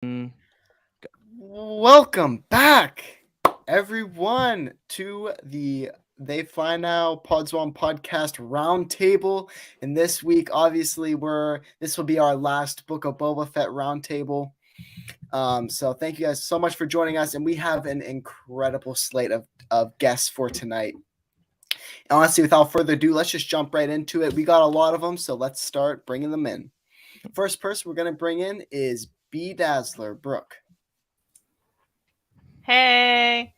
Mm, Welcome back, everyone, to the They Fly Now Podswan Podcast Roundtable. And this week, obviously, this will be our last Book of Boba Fett Roundtable. So thank you guys so much for joining us, and we have an incredible slate of guests for tonight. And honestly, without further ado, let's just jump right into it. We got a lot of them, so let's start bringing them in. First person we're going to bring in is B Dazzler, Brooke. Hey.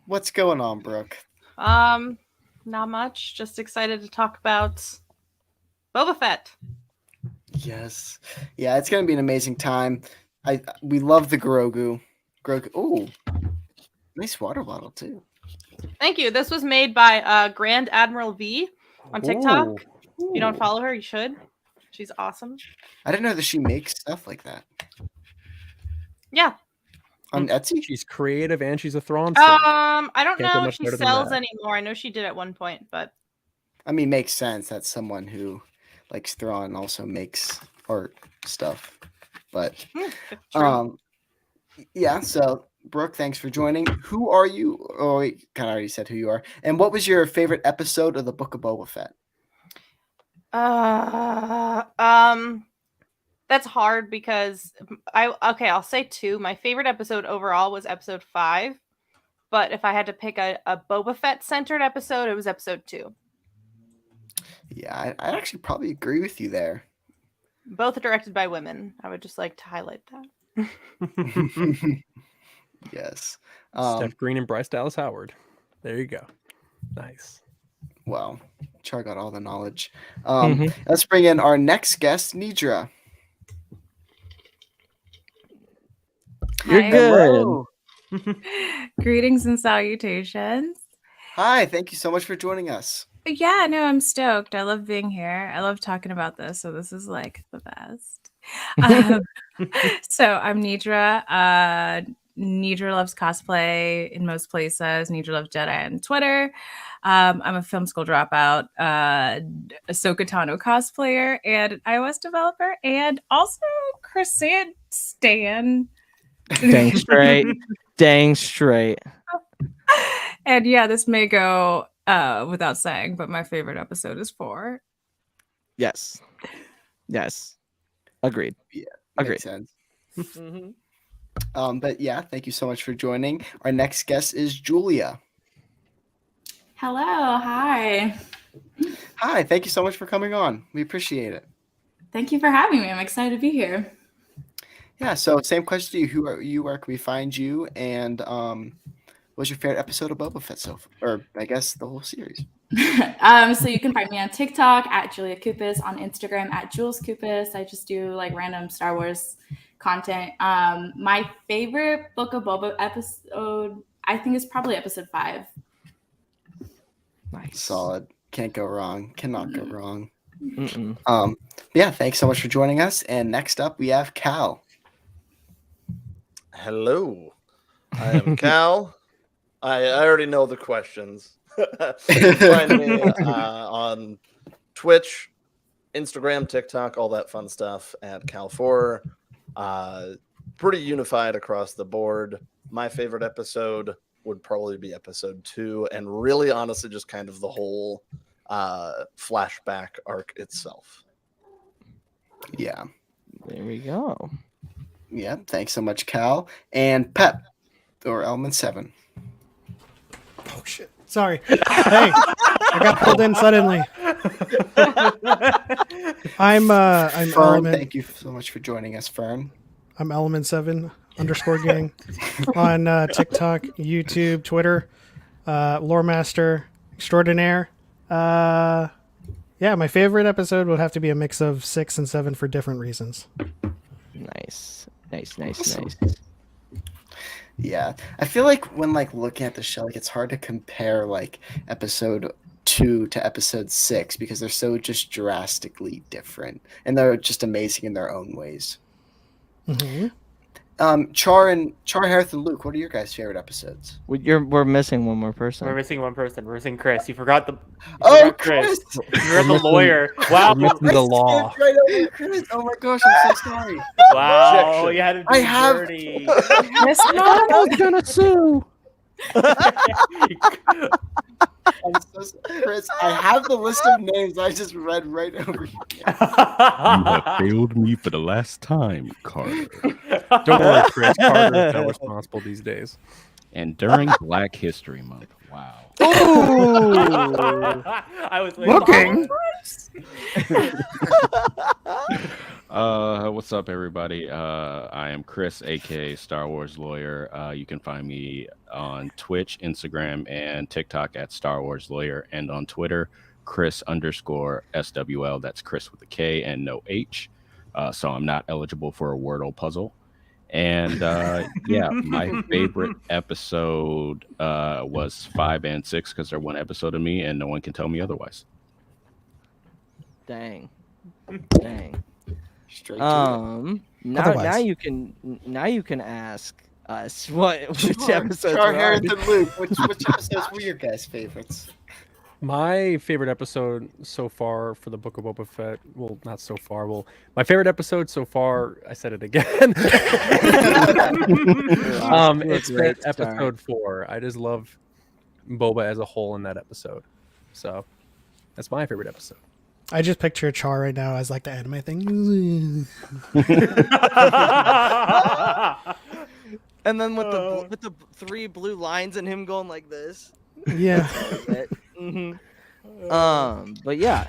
What's going on, Brooke? Not much. Just excited to talk about Boba Fett. Yes. Yeah, it's going to be an amazing time. We love the Grogu. Oh, nice water bottle, too. Thank you. This was made by Grand Admiral V on TikTok. Ooh. If you don't follow her, you should. She's awesome. I didn't know that she makes stuff like that. Yeah. On Etsy? She's creative and she's a Thrawn. I don't Can't know get if she much better than sells that. anymore. I know she did at one point, but I mean, makes sense. That's someone who likes Thrawn and also makes art stuff. But, true. Yeah, so Brooke, thanks for joining. Who are you? Oh, you kind of already said who you are. And what was your favorite episode of the Book of Boba Fett? That's hard because I'll say 2. My favorite episode overall was episode 5, but if I had to pick a Boba Fett centered episode, it was episode 2. Yeah, I'd actually probably agree with you there. Both directed by women. I would just like to highlight that. Yes. Steph Green and Bryce Dallas Howard. There you go. Nice. Wow. Char got all the knowledge. Let's bring in our next guest, Nedra. You're good. Greetings and salutations. Hi, thank you so much for joining us. Yeah, no, I'm stoked. I love being here. I love talking about this. So this is like the best. So I'm Nedra. Nedra loves cosplay in most places. Nedra loves Jedi on Twitter. I'm a film school dropout, Ahsoka Tano cosplayer, and an iOS developer, and also Croissant Stan. Dang straight. Dang straight. And yeah, this may go without saying, but my favorite episode is 4. Yes. Agreed. Yeah, agreed. Makes sense. But yeah, thank you so much for joining. Our next guest is Julia. Hello, hi. Hi, thank you so much for coming on. We appreciate it. Thank you for having me. I'm excited to be here. Yeah, so same question to you. Who are you? Where can we find you? And what's your favorite episode of Boba Fett or I guess the whole series? So you can find me on TikTok at JuliaKupis, on Instagram at JulesKupis. I just do like random Star Wars content. My favorite Book of Boba episode, I think, is probably episode 5. Nice. Solid. Can't go wrong. Cannot go wrong. Yeah, thanks so much for joining us. And next up, we have Cal. Hello, I am Cal. I already know the questions. Find me on Twitch, Instagram, TikTok, all that fun stuff at Cal Forer. Pretty unified across the board. My favorite episode would probably be episode 2, and really honestly just kind of the whole flashback arc itself. Yeah. There we go. Yeah, thanks so much, Cal. And Pep, or Element 7. Oh, shit. Sorry. Hey, I got pulled in suddenly. I'm Fern, Element. Thank you so much for joining us, Fern. I'm Element 7 _ gang on TikTok, YouTube, Twitter, Lore Master Extraordinaire. Yeah, my favorite episode would have to be a mix of 6 and 7 for different reasons. Nice. Awesome. Nice. Yeah, I feel like when looking at the show, it's hard to compare episode 2 to episode 6 because they're so just drastically different, and they're just amazing in their own ways. Char, Hereth, and Luke, what are your guys' favorite episodes? We're missing one more person. We're missing one person. We're missing Chris. You forgot Chris! You're the lawyer. Wow. We're missing the law. Right over Chris. Oh my gosh, I'm so sorry. Wow. You had to do dirty. I'm gonna sue. Chris, I have the list of names I just read right over here. You have failed me for the last time, Carter. Don't worry, Chris. Carter is not responsible these days. And during Black History Month. Wow. I was Looking. What's up, everybody? I am Chris, aka StarWarsLawyer. You can find me on Twitch, Instagram, and TikTok at StarWarsLawyer, and on Twitter, Chris_SWL. That's Chris with a K and no H. So I'm not eligible for a Wordle puzzle. And yeah, my favorite episode was 5 and 6 because they're one episode of me, and no one can tell me otherwise. Dang. Straight to Now you can ask us which episodes Char, were Hereth, on. and Luke, which episodes were your guys' favorites? My favorite episode so far for the Book of Boba Fett, well, not so far. Well, my favorite episode so far, I said it again. It's been episode 4. I just love Boba as a whole in that episode. So that's my favorite episode. I just picture Char right now as like the anime thing. And then with the 3 blue lines and him going like this. Yeah. But yeah,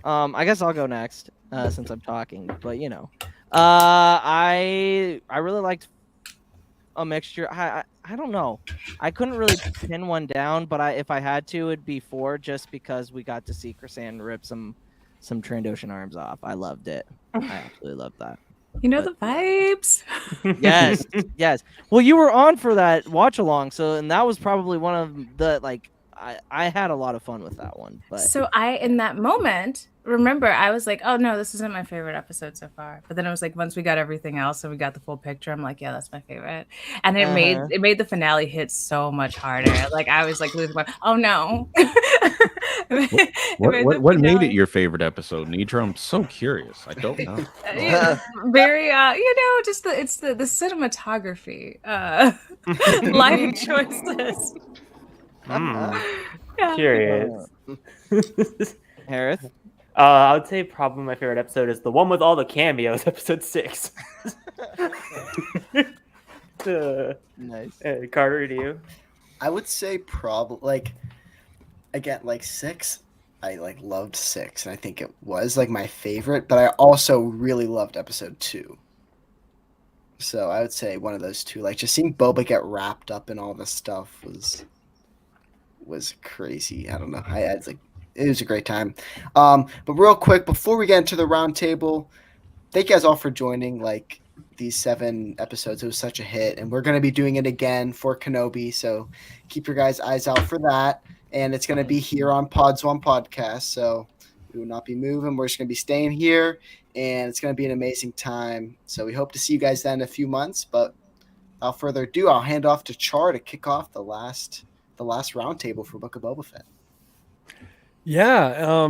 I guess I'll go next since I'm talking. But you know, I really liked a mixture. I don't know. I couldn't really pin one down, but if I had to, it'd be 4, just because we got to see Chrysan rip some Trandoshan arms off. I loved it. I absolutely loved that. You know the vibes. Yes. Well, you were on for that watch along, and that was probably one of the I had a lot of fun with that one. But So in that moment, remember, I was like, oh no, this isn't my favorite episode so far. But then it was like, once we got everything else and we got the full picture, I'm like, yeah, that's my favorite. And it made the finale hit so much harder. Like I was like, oh no. What made it your favorite episode, Nedra? I'm so curious. I don't know. Very just the cinematography, lighting choices. Curious. Hereth? I would say probably my favorite episode is the one with all the cameos, episode 6. Nice. Carter, to you? I would say probably again 6. I loved 6, and I think it was my favorite. But I also really loved episode 2. So I would say one of those two. Just seeing Boba get wrapped up in all this stuff was crazy. I don't know. It was a great time. But real quick, before we get into the round table, thank you guys all for joining these 7 episodes. It was such a hit, and we're going to be doing it again for Kenobi, so keep your guys' eyes out for that. And it's going to be here on Pods One Podcast, so we will not be moving. We're just going to be staying here, and it's going to be an amazing time. So we hope to see you guys then in a few months. But without further ado, I'll hand off to Char to kick off the last roundtable for Book of Boba Fett. Yeah,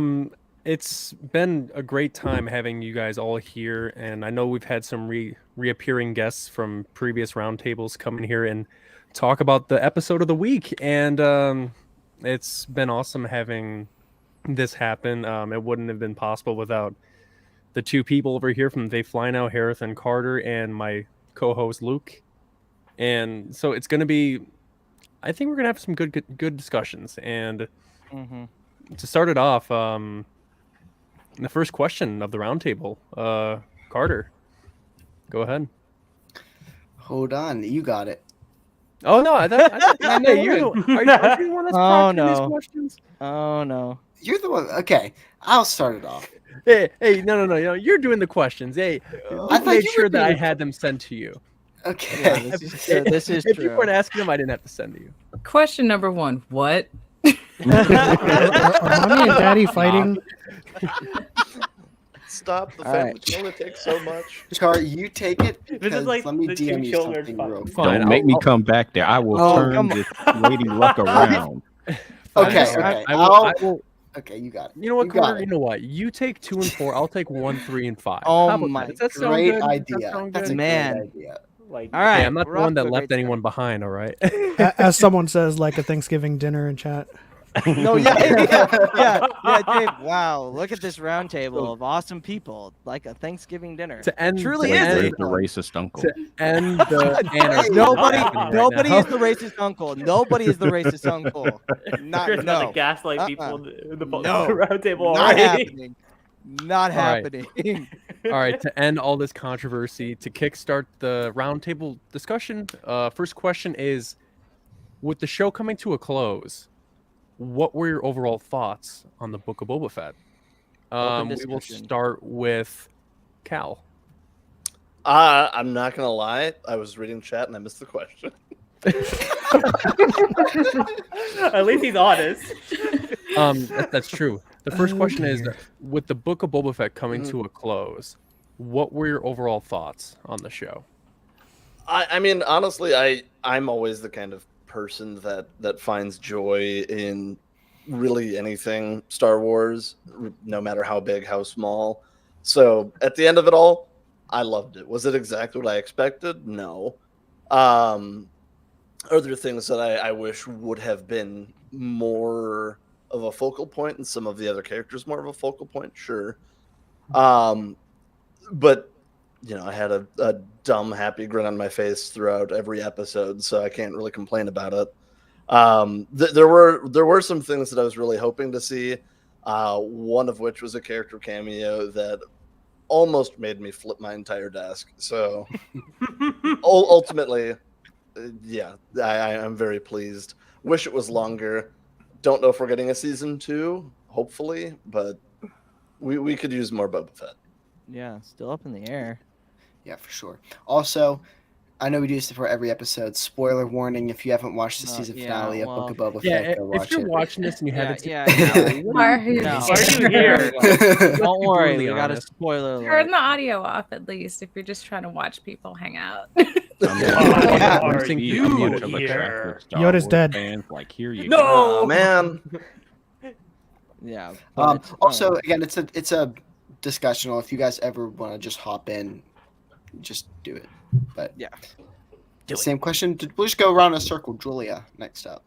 it's been a great time having you guys all here, and I know we've had some reappearing guests from previous roundtables come in here and talk about the episode of the week, and it's been awesome having this happen. It wouldn't have been possible without the 2 people over here from They Fly Now, Hereth and Carter, and my co-host Luke. And so it's going to be, I think we're going to have some good discussions. And to start it off, the first question of the roundtable, Carter, go ahead. Hold on, you got it. Oh no! Are you the one that's prompting these questions? Oh no! You're the one. Okay, I'll start it off. Hey, no! You're doing the questions. Hey, I made sure that I had them sent to you. Okay, yeah, this is if true. you weren't asking them, I didn't have to send to you. Question number 1: what? Are mommy and daddy fighting? stop. The All right. sandwich only takes so much. Char, you take it. This is Because like let me the two DM you children something fucking- real quick. Fine, Don't make me I'll- come back there. I will Oh, turn come this lady luck around. Okay, Fine, okay. I will. Okay, you got it. You know what, You got Carter? it. You know what? You take 2 and 4. I'll take 1, 3, and 5. Oh How about my that? Does that sound Great good? Does that idea. sound That's a good? Man. great idea. Like, All right. Hey, I'm not we're the off one to that a left great anyone behind. All right. As someone says, like a Thanksgiving dinner in chat. start. No, yeah, Dave. Wow, look at this round table of awesome people, like a Thanksgiving dinner. To end, Truly to is end, it? The racist uncle. to end the anarchy Nobody, happening right nobody now. is the racist uncle. Nobody is the racist uncle. Not Chris about no. to gaslight Uh-uh. people in the No. round table Not already. happening. Not All right. happening. All right, to end all this controversy, to kickstart the roundtable discussion, first question is, with the show coming to a close, what were your overall thoughts on the Book of Boba Fett? Open We will discussion. start with Cal. I'm not gonna lie. I was reading chat and I missed the question. At least he's honest. That's true. The first question is, with the Book of Boba Fett coming to a close, what were your overall thoughts on the show? I mean, honestly, I'm always the kind of person that finds joy in really anything Star Wars, no matter how big, how small. So at the end of it all, I loved it. Was it exactly what I expected? No. Are there things that I wish would have been more of a focal point and some of the other characters more of a focal point? Sure. But you know, I had a dumb, happy grin on my face throughout every episode, so I can't really complain about it. There were some things that I was really hoping to see. One of which was a character cameo that almost made me flip my entire desk. So ultimately, yeah, I'm very pleased. Wish it was longer. Don't know if we're getting a season 2, hopefully, but we could use more Boba Fett. Yeah, still up in the air. Yeah, for sure. Also, I know we do this for every episode. Spoiler warning: if you haven't watched the season yeah, finale of well, Book of Boba Yeah, Fett, go watch if you're it. watching this and you haven't seen Why are you No. Why are you here? Don't worry, brutally we got a honest. spoiler Turn alert. the audio off at least if you're just trying to watch people hang out. Yeah. Are Losing you the Much of a here? track with Star Yoda's Wars dead. Fans, like, here you No! go. Oh man. Yeah. but, Also, again, it's a discussional. If you guys ever want to just hop in, just do it. But Yeah. same question. We'll just go around in a circle. Julia, next up.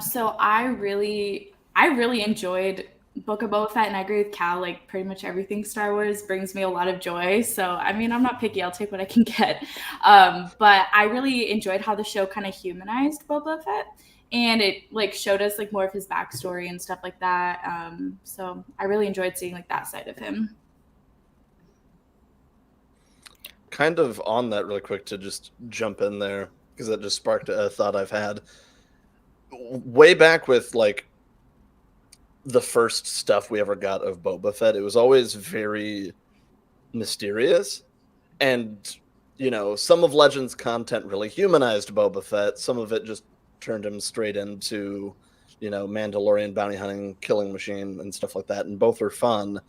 So I really enjoyed Book of Boba Fett, and I agree with Cal. Like pretty much everything Star Wars brings me a lot of joy. So I mean, I'm not picky. I'll take what I can get. But I really enjoyed how the show kind of humanized Boba Fett, and it like showed us like more of his backstory and stuff like that. So I really enjoyed seeing like that side of him. Kind of on that really quick to just jump in there because that just sparked a thought I've had way back with like the first stuff we ever got of Boba Fett. It was always very mysterious, and you know, some of Legends content really humanized Boba Fett. Some of it just turned him straight into, you know, Mandalorian bounty hunting, killing machine, and stuff like that. And both are fun.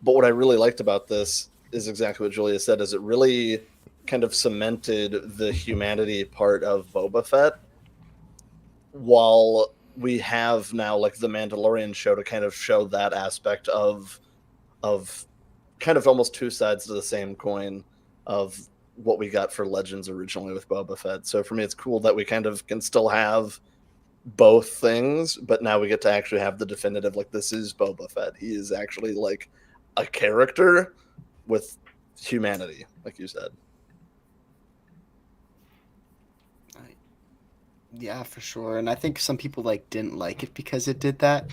But what I really liked about this is exactly what Julia said, is it really kind of cemented the humanity part of Boba Fett, while we have now like the Mandalorian show to kind of show that aspect of kind of almost two sides to the same coin of what we got for Legends originally with Boba Fett. So for me, it's cool that we kind of can still have both things, but now we get to actually have the definitive, like, this is Boba Fett. He is actually like a character with humanity, like you said. Yeah, for sure. And I think some people like didn't like it because it did that.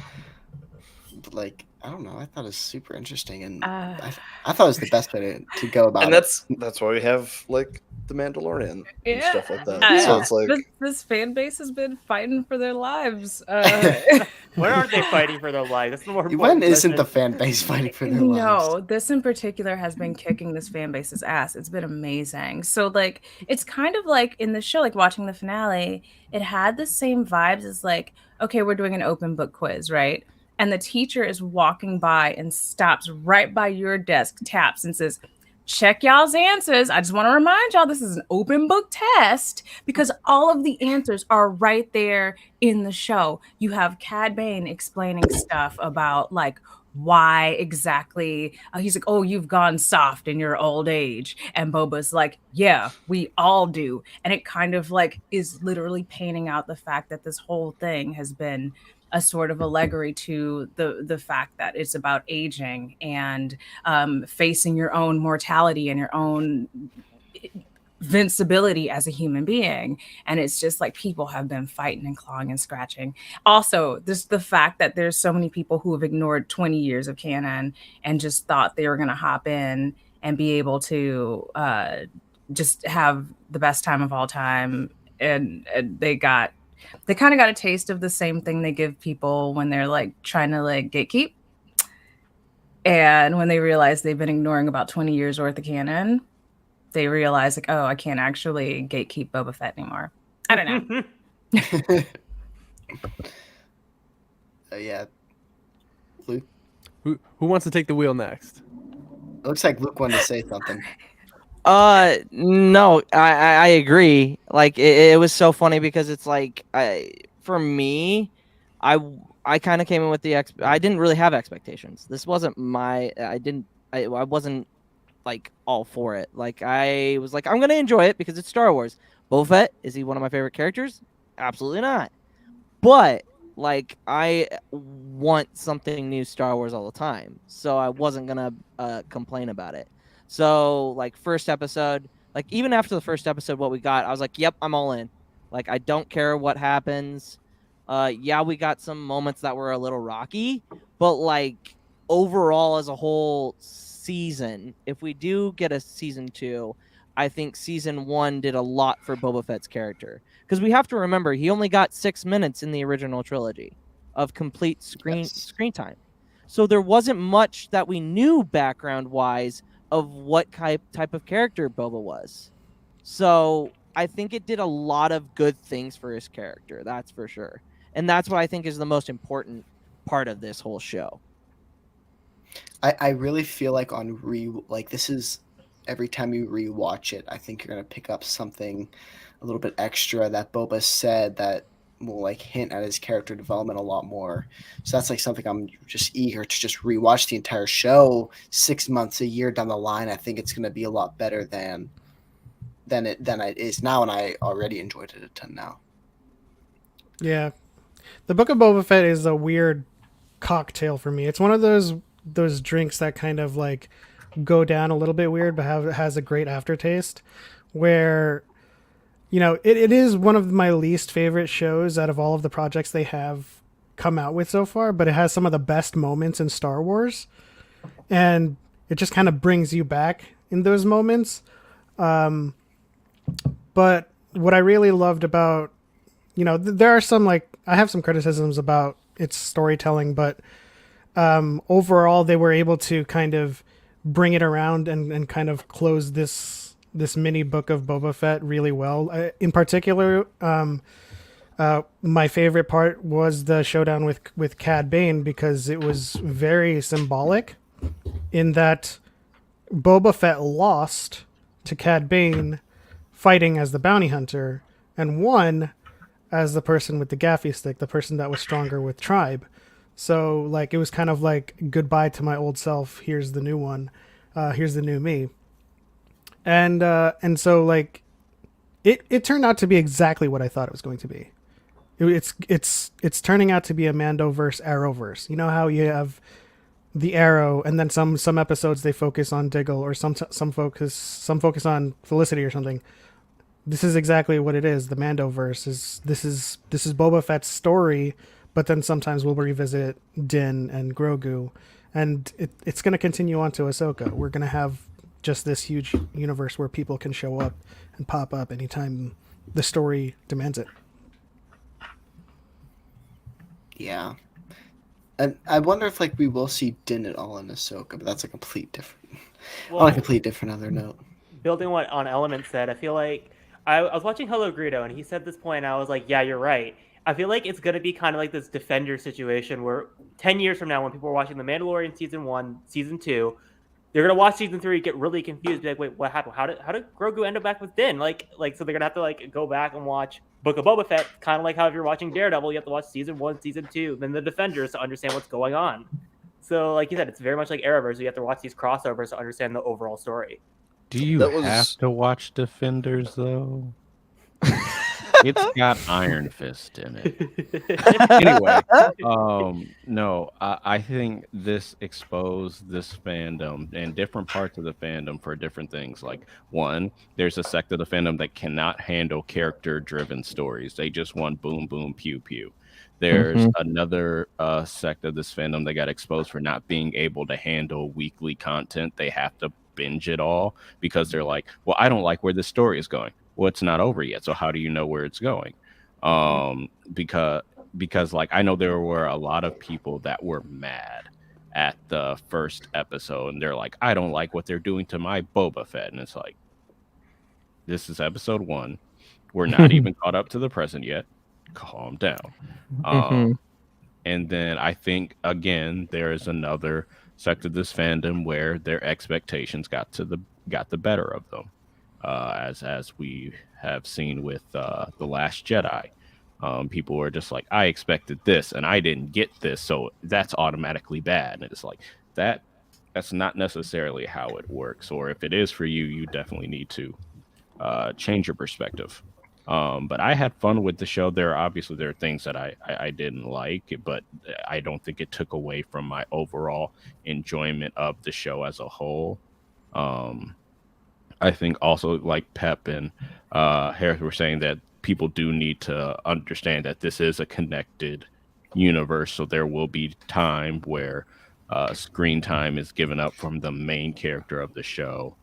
But like, I don't know. I thought it was super interesting, and I thought it was the best way to go about And it. that's why we have like the Mandalorian and stuff like that. Yeah. So it's like this fan base has been fighting for their lives. Where aren't they fighting for their lives? That's the more When important isn't the question. fan base fighting for their lives? No, this in particular has been kicking this fan base's ass. It's been amazing. So like it's kind of like in the show, like watching the finale, it had the same vibes as like, okay, we're doing an open book quiz, right? and the teacher is walking by and stops right by your desk, taps and says, check y'all's answers. I just want to remind y'all this is an open book test because all of the answers are right there in the show. You have Cad Bane explaining stuff about like why exactly he's like, oh, you've gone soft in your old age, and Boba's like, yeah, we all do. And it kind of like is literally painting out the fact that this whole thing has been a sort of allegory to the fact that it's about aging and facing your own mortality and your own invincibility as a human being. And it's just like people have been fighting and clawing and scratching. Also, this the fact that there's so many people who have ignored 20 years of canon and just thought they were going to hop in and be able to just have the best time of all time, and they kind of got a taste of the same thing they give people when they're like trying to like gatekeep. And when they realize they've been ignoring about 20 years worth of canon, they realize like, oh, I can't actually gatekeep Boba Fett anymore. I don't know. Yeah. Luke? Who wants to take the wheel next? It looks like Luke wanted to say something. No, I agree. Like it was so funny because it's like for me, I kind of came in with I didn't really have expectations. This wasn't my I wasn't like all for it. Like I was like, I'm gonna enjoy it because it's Star Wars. Boba Fett, is he one of my favorite characters? Absolutely not. But like I want something new Star Wars all the time, so I wasn't gonna complain about it. So like first episode, like even after the first episode, what we got, I was like, yep, I'm all in. Like I don't care what happens. Yeah, we got some moments that were a little rocky, but like overall as a whole season, if we do get a season 2, I think season 1 did a lot for Boba Fett's character. Because we have to remember, he only got 6 minutes in the original trilogy of complete screen time. So there wasn't much that we knew background-wise of what type of character Boba was. So I think it did a lot of good things for his character, that's for sure. And that's what I think is the most important part of this whole show. I really feel like this is every time you rewatch it, I think you're gonna pick up something a little bit extra that Boba said that will like hint at his character development a lot more. So that's like something I'm just eager to just rewatch the entire show 6 months, a year down the line. I think it's gonna be a lot better than it is now, and I already enjoyed it a ton now. Yeah. The Book of Boba Fett is a weird cocktail for me. It's one of those drinks that kind of like go down a little bit weird, but has a great aftertaste, where, you know, it is one of my least favorite shows out of all of the projects they have come out with so far, but it has some of the best moments in Star Wars, and it just kind of brings you back in those moments. But what I really loved about, you know, there are some, like, I have some criticisms about its storytelling, but overall they were able to kind of bring it around and kind of close this mini book of Boba Fett really well. In particular, my favorite part was the showdown with Cad Bane, because it was very symbolic in that Boba Fett lost to Cad Bane fighting as the bounty hunter and won as the person with the gaffy stick, the person that was stronger with Tribe. So like it was kind of like goodbye to my old self. Here's the new one. Here's the new me. And so like it turned out to be exactly what I thought it was going to be. It's turning out to be a Mandoverse Arrowverse. You know how you have the Arrow, and then some episodes they focus on Diggle, or some focus on Felicity or something. This is exactly what it is. The Mandoverse this is Boba Fett's story, but then sometimes we'll revisit Din and Grogu, and it's going to continue on to Ahsoka. We're going to have just this huge universe where people can show up and pop up anytime the story demands it. Yeah. And I wonder if like we will see Din at all in Ahsoka, but that's a complete different other note. Building on Element said, I feel like I was watching Hello Greedo, and he said this point, and I was like, yeah, you're right. I feel like it's gonna be kind of like this Defender situation where 10 years from now, when people are watching The Mandalorian season 1, season 2, they're gonna watch season 3, get really confused, be like, "Wait, what happened? How did Grogu end up back with Din?" Like so they're gonna have to like go back and watch Book of Boba Fett, kind of like how if you're watching Daredevil, you have to watch season 1, season 2, then the Defenders to understand what's going on. So, like you said, it's very much like Arrowverse. You have to watch these crossovers to understand the overall story. Do you have to watch Defenders though? It's got Iron Fist in it. Anyway, no, I think this exposed this fandom and different parts of the fandom for different things. Like, one, there's a sect of the fandom that cannot handle character-driven stories. They just want boom, boom, pew, pew. There's another sect of this fandom that got exposed for not being able to handle weekly content. They have to binge it all because they're like, well, I don't like where this story is going. Well, it's not over yet, so how do you know where it's going? Because like I know there were a lot of people that were mad at the first episode, and they're like, I don't like what they're doing to my Boba Fett, and it's like, this is episode 1. We're not even caught up to the present yet. Calm down. And then I think again there is another sect of this fandom where their expectations got the better of them. As we have seen with The Last Jedi. People were just like, I expected this and I didn't get this, so that's automatically bad. And it's like, that's not necessarily how it works. Or if it is for you, you definitely need to change your perspective. But I had fun with the show. There are things that I didn't like, but I don't think it took away from my overall enjoyment of the show as a whole. I think also like Pep and Hereth were saying that people do need to understand that this is a connected universe. So there will be time where screen time is given up from the main character of the show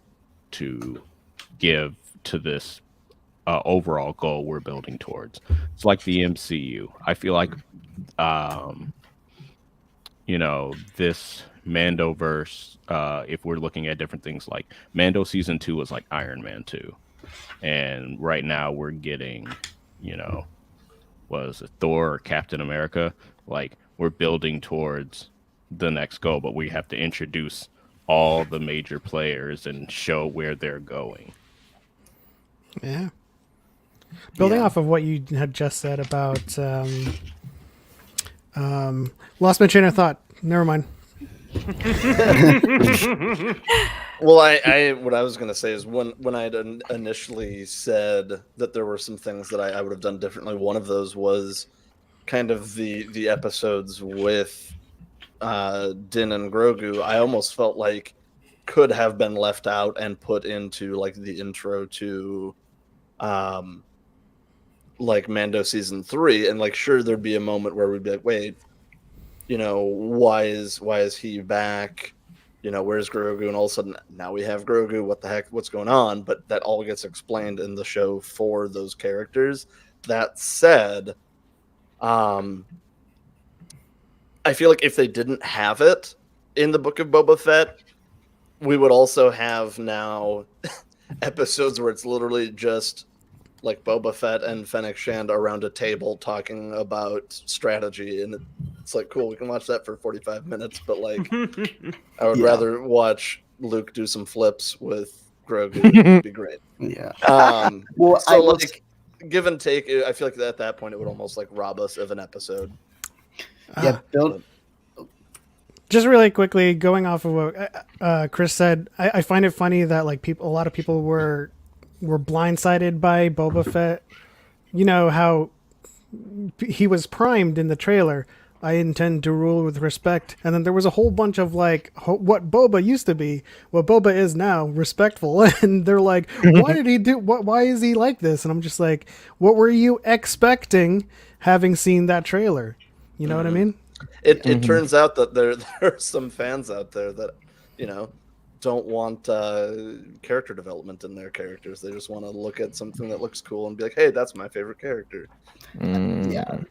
to give to this overall goal we're building towards. It's like the MCU. I feel like, this Mandoverse, if we're looking at different things, like Mando season 2 was like Iron Man 2, and right now we're getting, was it Thor or Captain America? Like we're building towards the next goal, but we have to introduce all the major players and show where they're going. Yeah. Building off of what you had just said about lost my train of thought. Never mind. Well, I what I was going to say is when I had initially said that there were some things that I would have done differently, one of those was kind of the episodes with Din and Grogu. I almost felt like could have been left out and put into like the intro to like Mando season 3, and like sure there'd be a moment where we'd be like, wait, why is he back? Where's Grogu? And all of a sudden now we have Grogu. What the heck? What's going on? But that all gets explained in the show for those characters. That said, I feel like if they didn't have it in the Book of Boba Fett, we would also have now episodes where it's literally just like Boba Fett and Fennec Shand around a table talking about strategy, and it's like, cool, we can watch that for 45 minutes, but like I would rather watch Luke do some flips with Grogu. It'd be great. Yeah. Well, so like give and take, I feel like at that point it would almost like rob us of an episode. Yeah, build. Just really quickly, going off of what Chris said, I find it funny that like a lot of people were blindsided by Boba Fett. You know how he was primed in the trailer. I intend to rule with respect, and then there was a whole bunch of like what Boba used to be, what Boba is now, respectful, and they're like, why did he do? Why is he like this? And I'm just like, what were you expecting, having seen that trailer? You know what I mean? It turns out that there are some fans out there that don't want character development in their characters. They just want to look at something that looks cool and be like, hey, that's my favorite character. Yeah.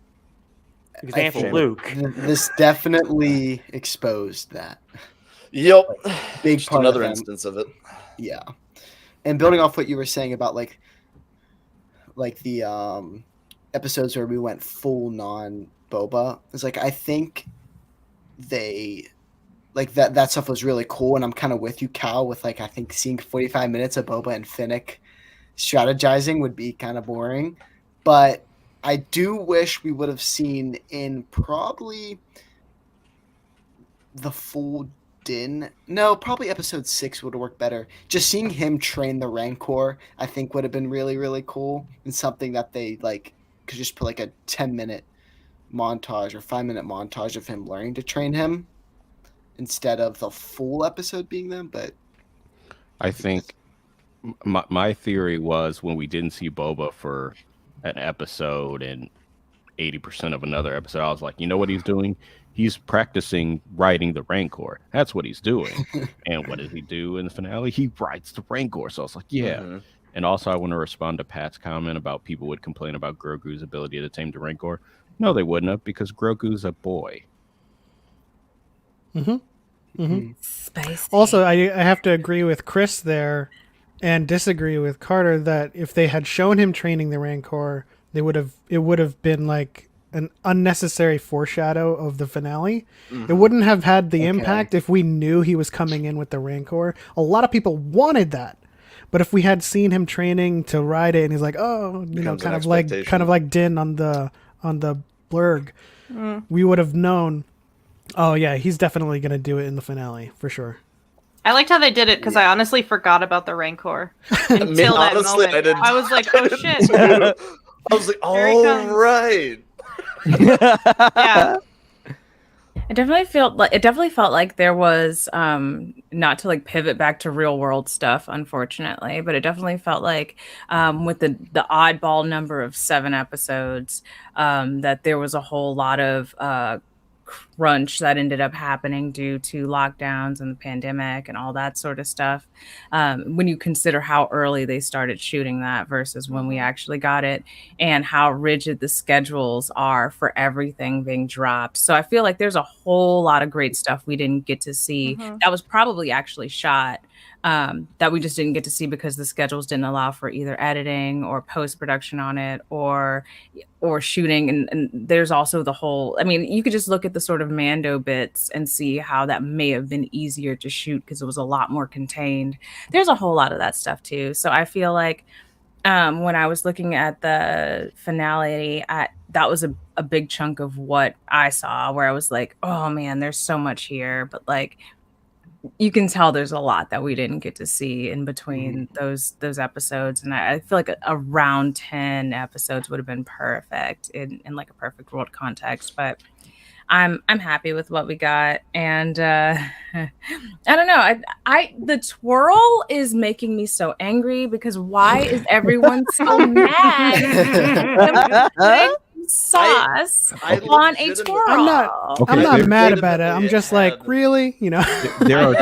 Example, Luke. This definitely exposed that. Yep. Big Just part another of them. instance of it. Yeah. And building off what you were saying about like the episodes where we went full non-Boba. It's like I think they like that stuff was really cool, and I'm kind of with you, Cal, with like I think seeing 45 minutes of Boba and Finnick strategizing would be kind of boring, but I do wish we would have seen in probably the full Din. No, probably episode 6 would have worked better. Just seeing him train the Rancor, I think would have been really, really cool, and something that they like could just put like a 10-minute montage or 5-minute montage of him learning to train him instead of the full episode being them. But I think my theory was when we didn't see Boba for an episode and 80% of another episode, I was like, you know what he's doing? He's practicing riding the Rancor. That's what he's doing. And what did he do in the finale? He rides the Rancor. So I was like, yeah. Mhm. And also, I want to respond to Pat's comment about people would complain about Grogu's ability to tame the Rancor. No, they wouldn't have, because Grogu's a boy. Spicy. Also, I have to agree with Chris there and disagree with Carter that if they had shown him training the Rancor, it would have been like an unnecessary foreshadow of the finale. It wouldn't have had the impact if we knew he was coming in with the Rancor. A lot of people wanted that. But if we had seen him training to ride it and he's like, oh, you know, kind of like Din on the blurg, we would have known, oh yeah, he's definitely going to do it in the finale for sure. I liked how they did it because I honestly forgot about the Rancor until that honestly, moment. I didn't. I was like, oh shit. I was like, all right. Yeah. It definitely felt like there was not to like pivot back to real world stuff, unfortunately, but it definitely felt like with the oddball number of 7 episodes that there was a whole lot of crunch that ended up happening due to lockdowns and the pandemic and all that sort of stuff. When you consider how early they started shooting that versus when we actually got it, and how rigid the schedules are for everything being dropped. So I feel like there's a whole lot of great stuff we didn't get to see that was probably actually shot that we just didn't get to see because the schedules didn't allow for either editing or post-production on it or shooting. And there's also the whole, I mean, you could just look at the sort of Mando bits and see how that may have been easier to shoot because it was a lot more contained. There's a whole lot of that stuff too. So I feel like when I was looking at the finale, that was a big chunk of what I saw where I was like, oh man, there's so much here. But like, you can tell there's a lot that we didn't get to see in between those episodes. And I feel like around 10 episodes would have been perfect in like a perfect world context. But I'm happy with what we got. And I don't know. The twirl is making me so angry because why is everyone so mad? Sauce on a twirl. I'm not mad about it. I'm just like, really, you know. There are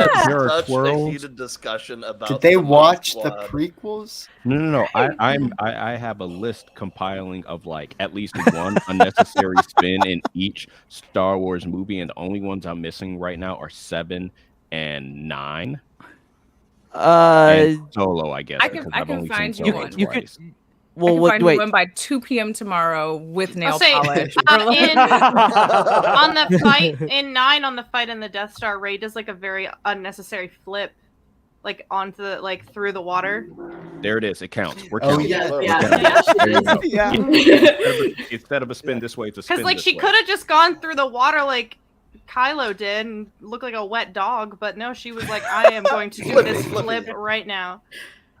Such twirls. a heated discussion about. Did they the watch Mod the Squad. prequels? No. I have a list compiling of like at least one unnecessary spin in each Star Wars movie, and the only ones I'm missing right now are 7 and 9. And Solo, I guess. I because can I've only find seen you Solo one. You twice. I can find you one by 2 p.m. tomorrow with nail polish. On the fight in 9, on the fight in the Death Star, Rey does like a very unnecessary flip, like onto the through the water. There it is. It counts. We're Oh, counting. yeah. We're Yeah. counting. Yeah. There you go. Yeah. Instead of a spin this way, it's a spin Because like this she way. could have just gone through the water like Kylo did and looked like a wet dog, but no, she was like, I am going to do this flip right now.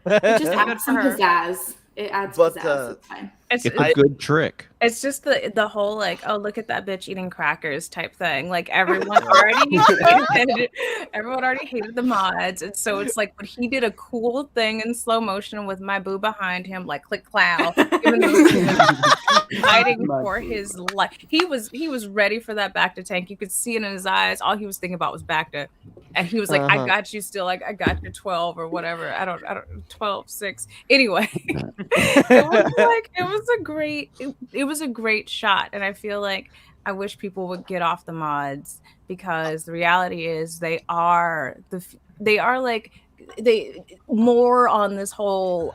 It just Good adds for some her. pizzazz. It adds But, pizzazz. It's fine. It's a good trick. It's just the whole like, oh, look at that bitch eating crackers type thing. Like everyone already hated the mods, and so it's like, but he did a cool thing in slow motion with my boo behind him, like click clow, even though he was fighting for his life. He was ready for that back to tank. You could see it in his eyes. All he was thinking about was back to, and he was like, I got you still. Like I got your 12 or whatever. I don't 12, 6. Anyway, it was a great shot, and I feel like I wish people would get off the mods because the reality is they are more on this whole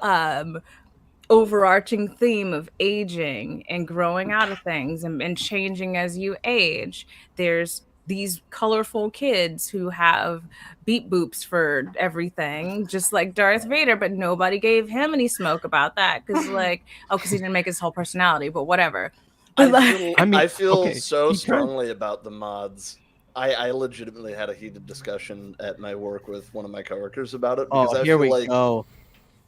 overarching theme of aging and growing out of things and changing as you age. There's these colorful kids who have beep boops for everything, just like Darth Vader, but nobody gave him any smoke about that because he didn't make his whole personality, but whatever. I feel okay, so he turned- strongly about the mods. I legitimately had a heated discussion at my work with one of my coworkers about it because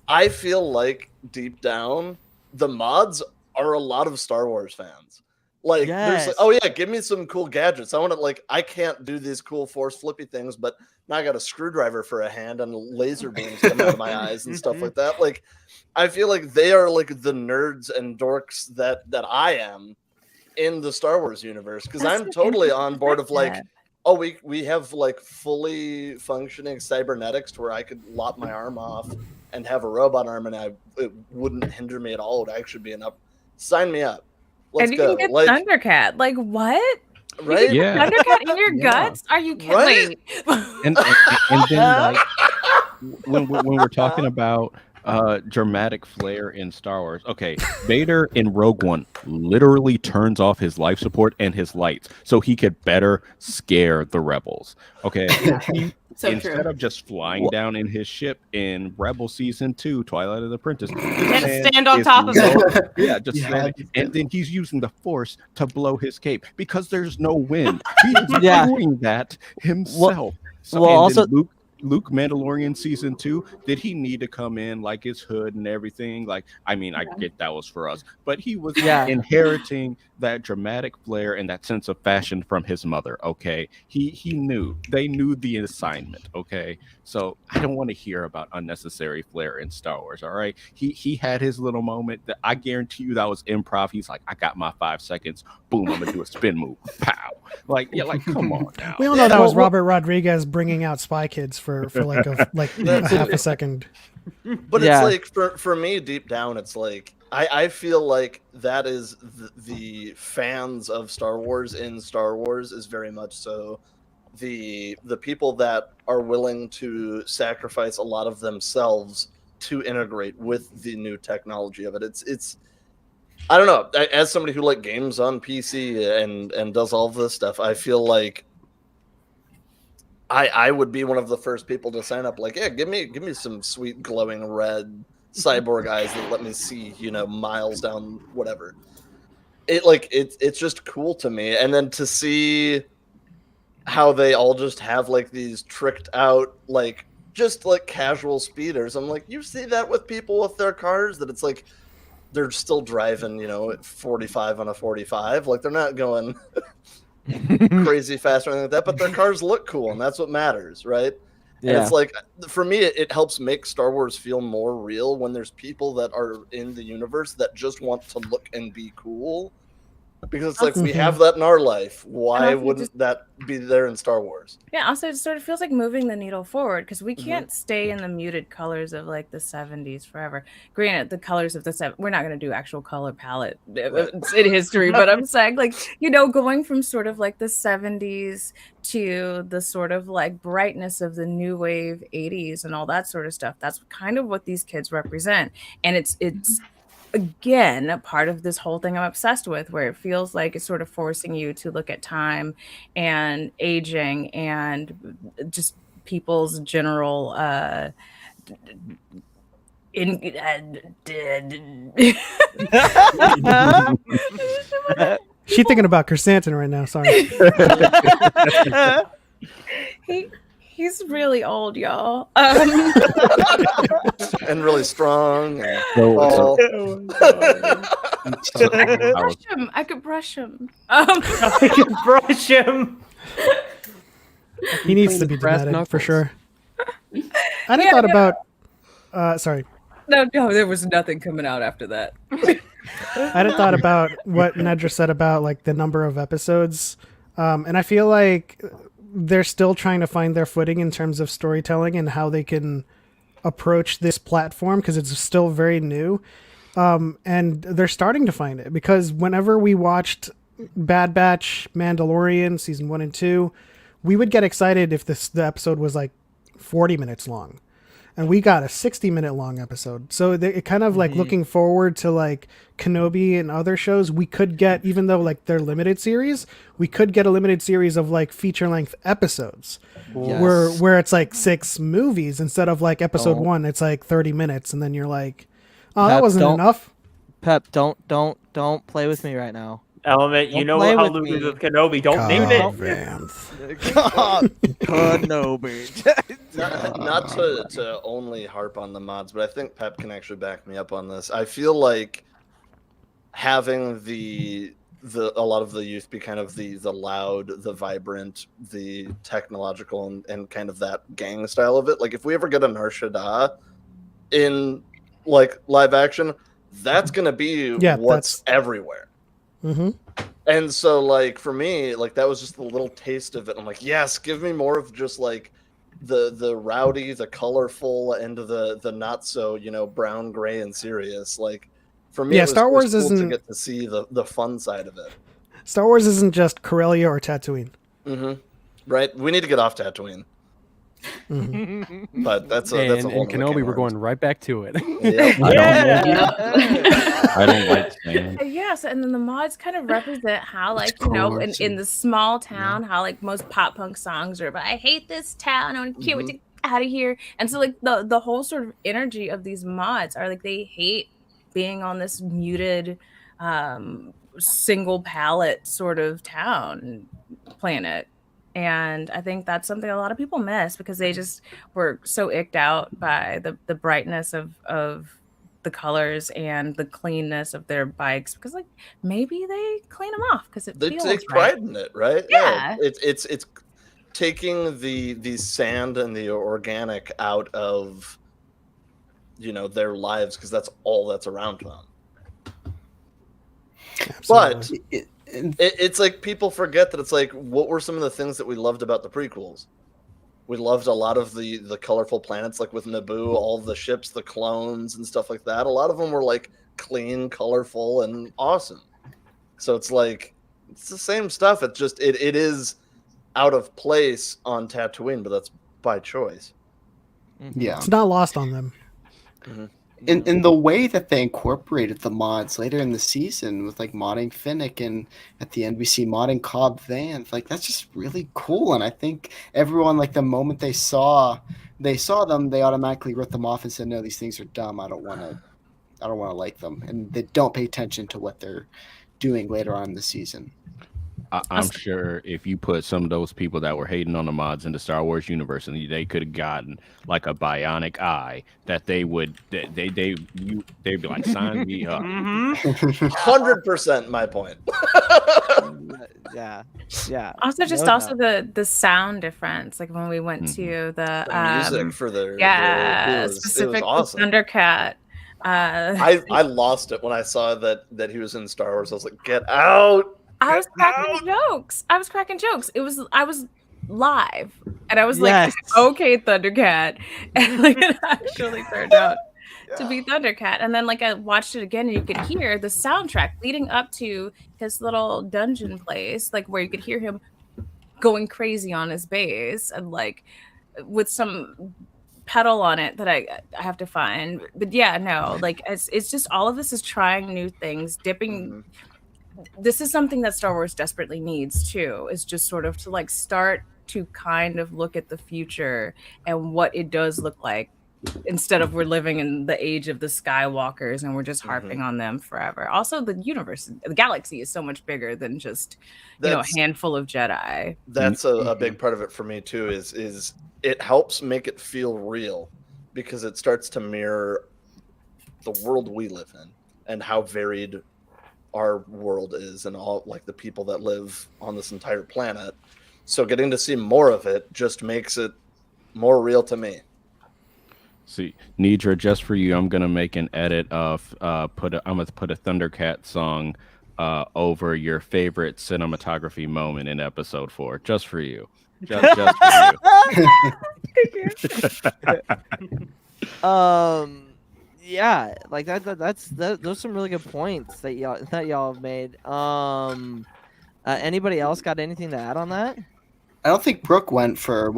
I feel like deep down the mods are a lot of Star Wars fans. Like, there's like, oh yeah, give me some cool gadgets. I want to I can't do these cool force flippy things, but now I got a screwdriver for a hand and laser beams coming out of my eyes and stuff like that. Like, I feel like they are like the nerds and dorks that I am in the Star Wars universe because I'm totally on board of oh, we have like fully functioning cybernetics to where I could lop my arm off and have a robot arm and it wouldn't hinder me at all. It would actually be enough. Sign me up. Let's and you go. can get Thundercat. Like what? Right? You can get Thundercat in your guts? Are you kidding? Right? And then when we're talking about dramatic flair in Star Wars. Okay, Vader in Rogue One literally turns off his life support and his lights so he could better scare the rebels. Okay, instead of just flying down in his ship in Rebel Season 2, Twilight of the Apprentice, stand on top of it. Yeah, just standing, and then he's using the Force to blow his cape because there's no wind. He's doing that himself. Luke Mandalorian Season 2, did he need to come in like his hood and everything? Like, I mean, I get that was for us, but he was inheriting that dramatic flair and that sense of fashion from his mother. Okay, they knew the assignment. Okay, so I don't want to hear about unnecessary flair in Star Wars. All right, he had his little moment that I guarantee you that was improv. He's like, I got my 5 seconds. Boom, I'm gonna do a spin move. Pow. Like come on now. We all know that was Robert Rodriguez bringing out Spy Kids for like a half a second. But it's like for me deep down, it's like I feel like that is the fans of Star Wars in Star Wars is very much so the people that are willing to sacrifice a lot of themselves to integrate with the new technology of it. It's I don't know. As somebody who like games on PC and does all of this stuff, I feel like I would be one of the first people to sign up. Like, yeah, give me some sweet glowing red cyborg eyes that let me see, miles down whatever. It's just cool to me. And then to see how they all just have like these tricked out just casual speeders. I'm like, you see that with people with their cars that it's like they're still driving, at 45 on a 45. Like they're not going crazy fast or anything like that, but their cars look cool, and that's what matters, right? Yeah. And it's like, for me, it helps make Star Wars feel more real when there's people that are in the universe that just want to look and be cool. Because it's like, we have that in our life. Why wouldn't that be there in Star Wars? Yeah, also it sort of feels like moving the needle forward because we can't stay in the muted colors of like the 70s forever. Granted, the colors of the we're not going to do actual color palette in history, but I'm saying going from sort of like the 70s to the sort of like brightness of the new wave 80s and all that sort of stuff. That's kind of what these kids represent. And it's again, a part of this whole thing I'm obsessed with, where it feels like it's sort of forcing you to look at time and aging and just people's general She's thinking about Chrysanthemum right now. Sorry. He's really old, y'all. And really strong. And I could brush him. I could brush him. He needs to be dramatic for sure. I hadn't thought about. Sorry. No, there was nothing coming out after that. I hadn't thought about what Nedra said about like the number of episodes, and I feel like they're still trying to find their footing in terms of storytelling and how they can approach this platform because it's still very new. And they're starting to find it because whenever we watched Bad Batch, Mandalorian season 1 and 2, we would get excited if the episode was like 40 minutes long. and we got a 60-minute long episode. So it kind of like looking forward to like Kenobi and other shows, we could get, even though like they're limited series, we could get a limited series of like feature length episodes where it's like 6 movies instead of like episode 1. It's like 30 minutes, and then you're like, oh, that wasn't enough. Pep, don't play with me right now. Element, you know how Luke is with Kenobi. Don't name it. Kenobi. Not to only harp on the mods, but I think Pep can actually back me up on this. I feel like having a lot of the youth be kind of the loud, the vibrant, the technological, and kind of that gang style of it. Like if we ever get a Nar Shaddaa in like live action, that's gonna be what's everywhere. Mm-hmm. And so, like, for me, like, that was just a little taste of it. I'm like, yes, give me more of just, like, the rowdy, the colorful, and the not so, brown, gray, and serious. Like, for me, Star Wars cool isn't to get to see the fun side of it. Star Wars isn't just Corellia or Tatooine. Mm-hmm. Right? We need to get off Tatooine. Mm-hmm. But that's a whole Kenobi, we're going right back to it. I don't like sand. Yes, and then the mods kind of represent how, like, in the small town, how like most pop punk songs are about, I hate this town, I can't wait to get out of here. And so like the whole sort of energy of these mods are like they hate being on this muted single palette sort of town planet. And I think that's something a lot of people miss because they just were so icked out by the brightness of the colors and the cleanness of their bikes, because like maybe they clean them off because they take pride in it, right? Yeah. It's taking the sand and the organic out of their lives, because that's all that's around them. Absolutely. But it's like people forget that it's like, what were some of the things that we loved about the prequels? We loved a lot of the colorful planets, like with Naboo, all the ships, the clones, and stuff like that. A lot of them were like clean, colorful, and awesome. So it's like it's the same stuff. It's just it is out of place on Tatooine, but that's by choice. Yeah, it's not lost on them. Mm-hmm. In the way that they incorporated the mods later in the season with like modding Finnick, and at the end we see modding Cobb Vanth, like that's just really cool. And I think everyone, like the moment they saw them, they automatically wrote them off and said, no, these things are dumb, I don't want to like them, and they don't pay attention to what they're doing later on in the season. I'm sure if you put some of those people that were hating on the mods in the Star Wars universe, and they could have gotten like a bionic eye, that they'd be like, sign me up. 100% my point. Yeah. Also, the sound difference, like when we went to the music for the specific it was awesome. Thundercat. I lost it when I saw that he was in Star Wars. I was like, get out. I was cracking jokes. I was live, and I was like, okay, Thundercat, and like it actually turned out to be Thundercat. And then like I watched it again, and you could hear the soundtrack leading up to his little dungeon place, like where you could hear him going crazy on his bass, and like with some pedal on it that I have to find. But yeah, no, like it's just all of this is trying new things, dipping. This is something that Star Wars desperately needs too, is just sort of to like start to kind of look at the future and what it does look like, instead of we're living in the age of the Skywalkers and we're just harping on them forever. Also, the universe, the galaxy is so much bigger than just a handful of Jedi. That's a big part of it for me too, is it helps make it feel real, because it starts to mirror the world we live in and how varied our world is, and all like the people that live on this entire planet. So getting to see more of it just makes it more real to me. See, Nedra, just for you, I'm gonna make an edit of I'm gonna put a Thundercat song over your favorite cinematography moment in episode 4, just for you. Just for you. Yeah, like those are some really good points that y'all have made. Anybody else got anything to add on that? I don't think Brooke went for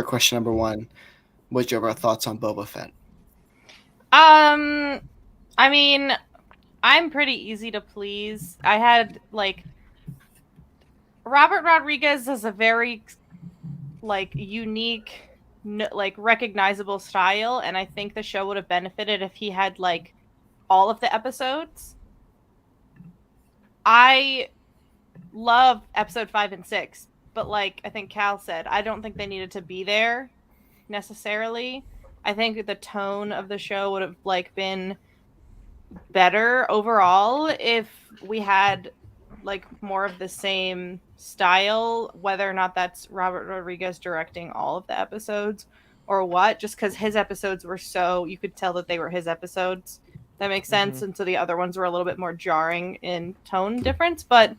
question number 1. what's your thoughts on Boba Fett? I mean, I'm pretty easy to please. I had like Robert Rodriguez has a very like unique, like recognizable style, and I think the show would have benefited if he had like all of the episodes. I love episode 5 and 6, but like I think Cal said, I don't think they needed to be there necessarily. I think the tone of the show would have like been better overall if we had like more of the same style, whether or not that's Robert Rodriguez directing all of the episodes or what, just because his episodes were so, you could tell that they were his episodes. That makes sense. And so the other ones were a little bit more jarring in tone difference, but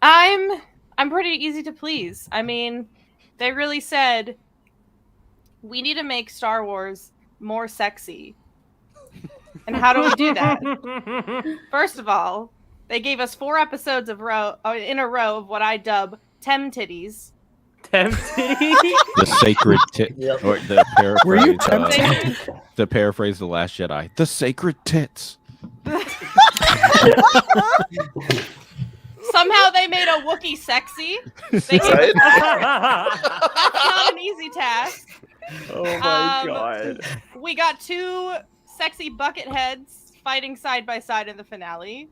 I'm pretty easy to please. I mean, they really said we need to make Star Wars more sexy. And how do we do that? First of all, they gave us 4 episodes in a row of what I dub Tem Titties. Tem Titties? The sacred Yep. or the paraphrase. Were you The paraphrase, The Last Jedi. The sacred tits. Somehow they made a Wookiee sexy. They gave Right? That's not an easy task. Oh my god. We got 2 sexy bucket heads fighting side by side in the finale.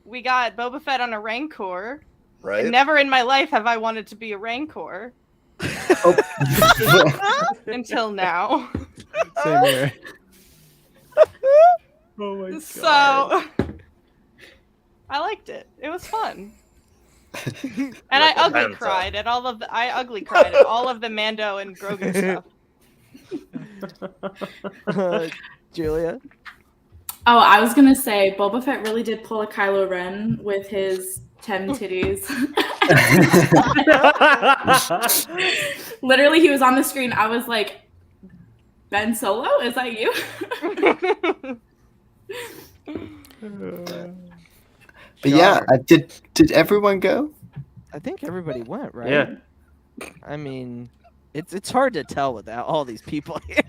We got Boba Fett on a Rancor. Right? And never in my life have I wanted to be a Rancor. Until now. Same here. Oh my god. So I liked it. It was fun. And I ugly cried at all of the Mando and Grogu stuff. Julia? Oh, I was gonna say Boba Fett really did pull a Kylo Ren with his Tem Titties. Literally, he was on the screen. I was like, Ben Solo, is that you? But yeah, did everyone go? I think everybody went, right? Yeah. I mean, it's hard to tell without all these people here.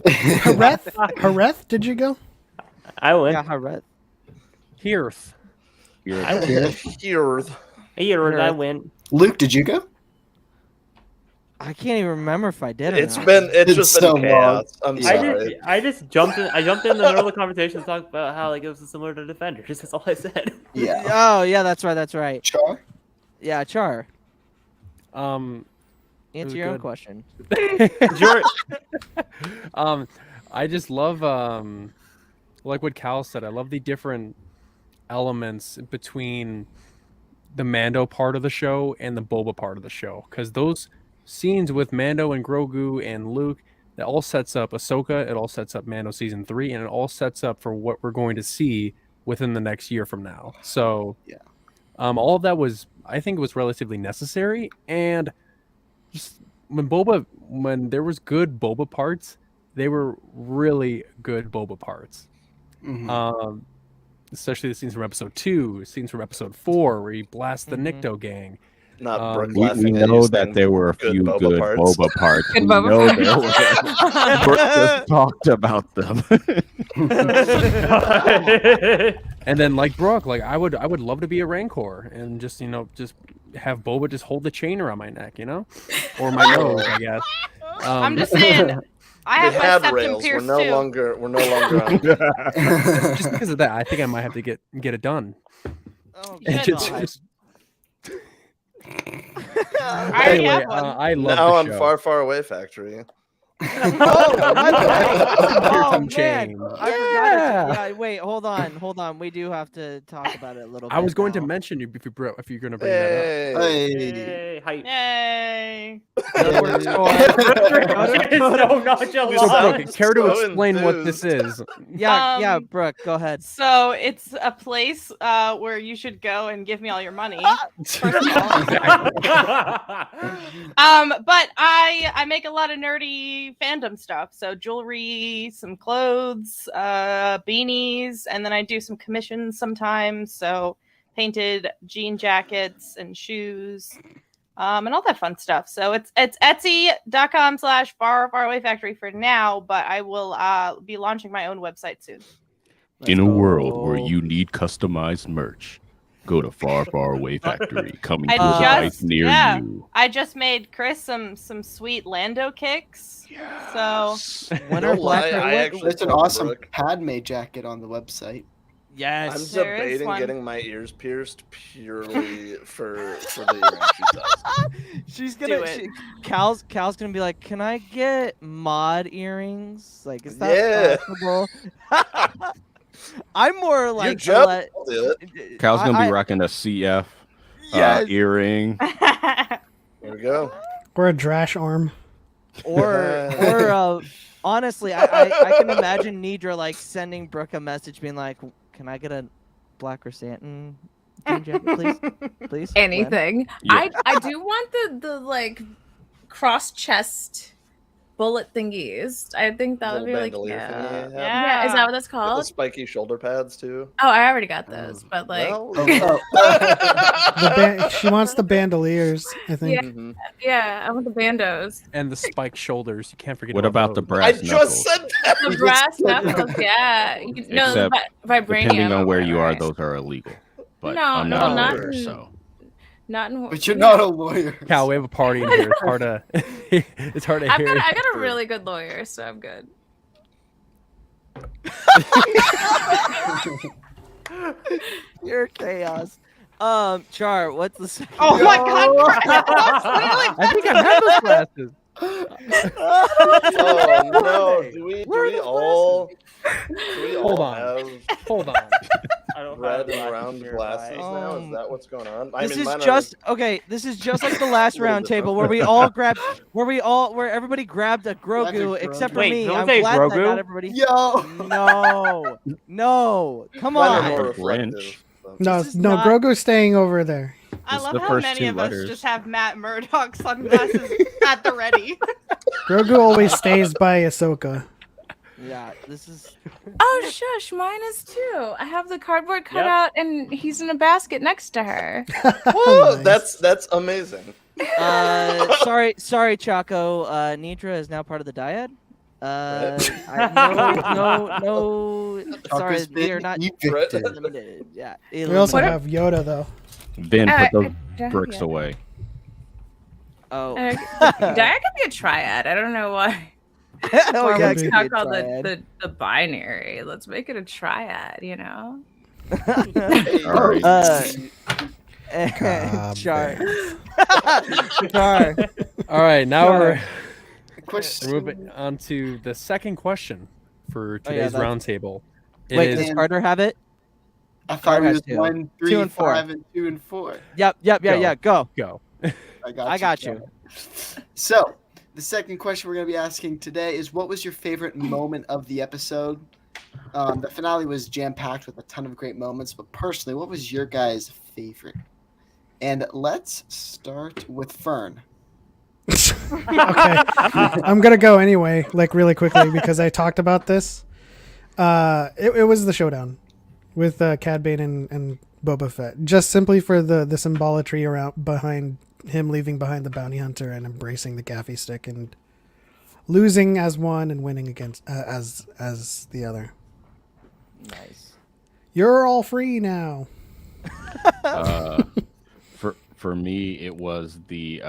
Hereth, did you go? I went. Yeah, Hereth. Hereth. I went. I went. Luke, did you go? I can't even remember if I did or It's not. just so been chaos. I'm sorry. I just jumped in. I jumped in the middle of the conversation to talk about how like it was similar to Defenders. That's all I said. Yeah. Oh, yeah, that's right. That's right. Char? Yeah, Char. Was Answer your own good. question. I just love like what Cal said. I love the different elements between the Mando part of the show and the Boba part of the show, because those scenes with Mando and Grogu and Luke, that all sets up Ahsoka, it all sets up Mando season 3, and it all sets up for what we're going to see within the next year from now. So Yeah. All of that was, I think it was relatively necessary. And just when there was good Boba parts, they were really good Boba parts. Mhm. Especially the scenes from episode 2, scenes from episode 4, where he blasts the Nikto gang. Not Brooke We laughing at know you that saying there were a good few Boba good parts. Boba parts. Good We Boba know parts. there were. Brooke just talked about them. And then like Brooke, like I would love to be a Rancor and just just have Boba just hold the chain around my neck, or my nose, I guess. I'm just saying, I have We my had septum rails. We're pierced no too. longer on. Just because of that, I think I might have to get it done. Oh, You And should. just- I already anyway, have one. I love Now the on show. Far Far Away Factory. Oh, Some man. chain. I forgot. Yeah, wait, hold on. We do have to talk about it a little bit. I was going to now. mention you if you're going to bring that Hey. Hey. Yay, hype. Yay. So So, nonchalant. Brooke, care to So explain what this enthused. is? Yeah, Um, Brooke, go ahead. So it's a place where you should go and give me all your money. First of all. But I make a lot of nerdy fandom stuff. So jewelry, some clothes, beanies, and then I do some commissions sometimes. So painted jean jackets and shoes. and all that fun stuff. So it's etsy.com/Far Factory for now, but I will be launching my own website soon. In a world where you need customized merch, go to Far Away Factory, coming to a device near you. I just made Chris some sweet Lando kicks. So there's an awesome Padme jacket on the website. Yes, I'm debating getting my ears pierced purely for the earrings she does. She's gonna. Cal's gonna be like, "Can I get mod earrings? Like, is that possible?" I'm more like Cal's gonna be rocking a CF earring. There we go. Or a Drash arm. Or honestly, I can imagine Nedra like sending Brooke a message being like, "Can I get a black chrysanthemum jacket, please? Please." Anything. Yeah. I do want the like cross chest bullet thingies. I think that would be like yeah. Is that what that's called? The spiky shoulder pads too. Oh, I already got those, but like she wants the bandoliers, I think. Yeah, I want the bandos. And the spiked shoulders. You can't forget. What about the brass knuckles? I just said that. The brass knuckles, yeah. No, the vibranium. Depending on where you are, those are illegal. But I'm not a lawyer, so. Not in, but you're not a lawyer. Cal, we have a party in here. It's hard to hear. I got a really good lawyer, so I'm good. You're chaos. Char, what's the second? Oh my god! I think I've had those glasses. Oh no! Do we all Hold on. I don't red and round glasses now? Is that what's going on? This is just like the last round table where everybody grabbed a Grogu except for me. I'm glad that not everybody. No, come on. No, Grogu's staying over there. I love how many of us just have Matt Murdock sunglasses at the ready. Grogu always stays by Ahsoka. Yeah, this is. Oh shush, mine is too. I have the cardboard cutout, and he's in a basket next to her. Whoa, nice. That's amazing. Sorry, Chaco. Nedra is now part of the dyad. No. Sorry, we are not. Limited. Yeah. We also have Yoda though. Vin, put those bricks away. Oh. Dyad could be a triad. I don't know why. We talk about the binary. Let's make it a triad, you know? All right. Char. All right, now we're moving on to the second question for today's roundtable. Wait, does Carter have it? I thought it was 1, 3, 5, and 2 and 4. Yep. Go. I got you. So, the second question we're going to be asking today is, what was your favorite moment of the episode? The finale was jam-packed with a ton of great moments, but personally, what was your guys' favorite? And let's start with Fern. Okay. I'm going to go anyway, like really quickly, because I talked about this. It was the showdown with Cad Bane and Boba Fett, just simply for the symbolatry around behind him leaving behind the bounty hunter and embracing the gaffy stick and losing as one and winning against as the other. Nice. You're all free now. For me, it was the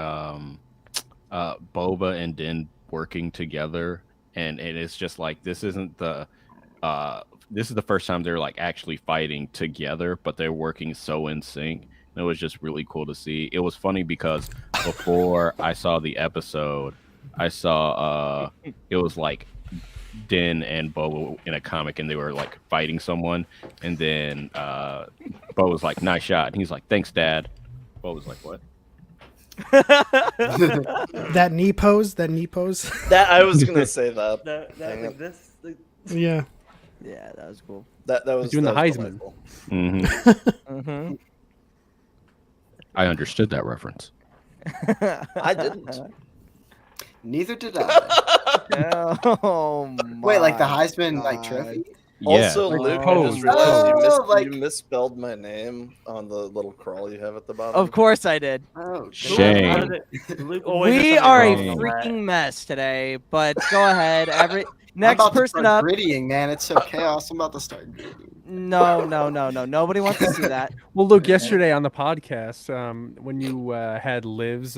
Boba and Din working together, and it's just like this is the first time they're like actually fighting together, but they're working so in sync. And it was just really cool to see. It was funny because before I saw the episode, I saw it was like Din and Boba in a comic, and they were like fighting someone, and then Bo was like, "Nice shot," and he's like, "Thanks, Dad." Bo was like, "What?" That knee pose. That I was gonna say that. Yeah. Yeah, that was cool. That was doing the Heisman. Mm-hmm. I understood that reference. I didn't. Neither did I. Oh, wait, like the Heisman like trophy? Also, like Luke, I pose. just realized Oh, you misspelled my name on the little crawl you have at the bottom. Of course I did. Oh, Shame. Luke always does We something are a wrong on that. freaking mess today, but go ahead. I'm Next about to person start up. grittying, man. It's so chaos. I'm about to start grittying. No. Nobody wants to see that. Well, look, yesterday on the podcast, when you had Liv's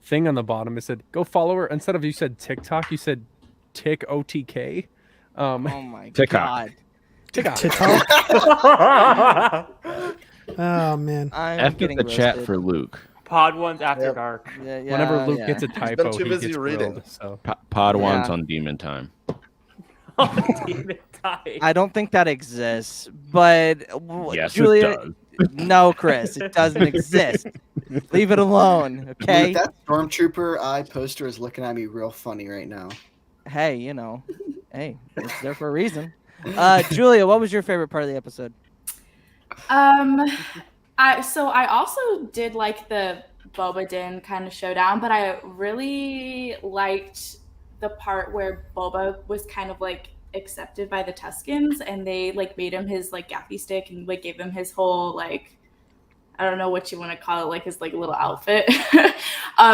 thing on the bottom, it said go follow her. Instead of you said TikTok, you said Tick OTK. Oh my TikTok. god. TikTok. Oh man. I'm F getting the chat roasted. for Luke. Pod ones after Yep. dark. Yeah, Whenever Luke yeah. gets a typo, too he busy gets reading. grilled. So Pod Yeah. one's on demon time. Demon time. I don't think that exists, but Yes, Julia, it does. no, Chris, it doesn't exist. Leave it alone, okay? Dude, that Stormtrooper eye poster is looking at me real funny right now. Hey, hey, it's there for a reason. Julia, what was your favorite part of the episode? I also did like the Boba Din kind of showdown, but I really liked the part where Boba was kind of like accepted by the Tuscans, and they like made him his like gaffy stick and like gave him his whole like, I don't know what you want to call it, like his like little outfit.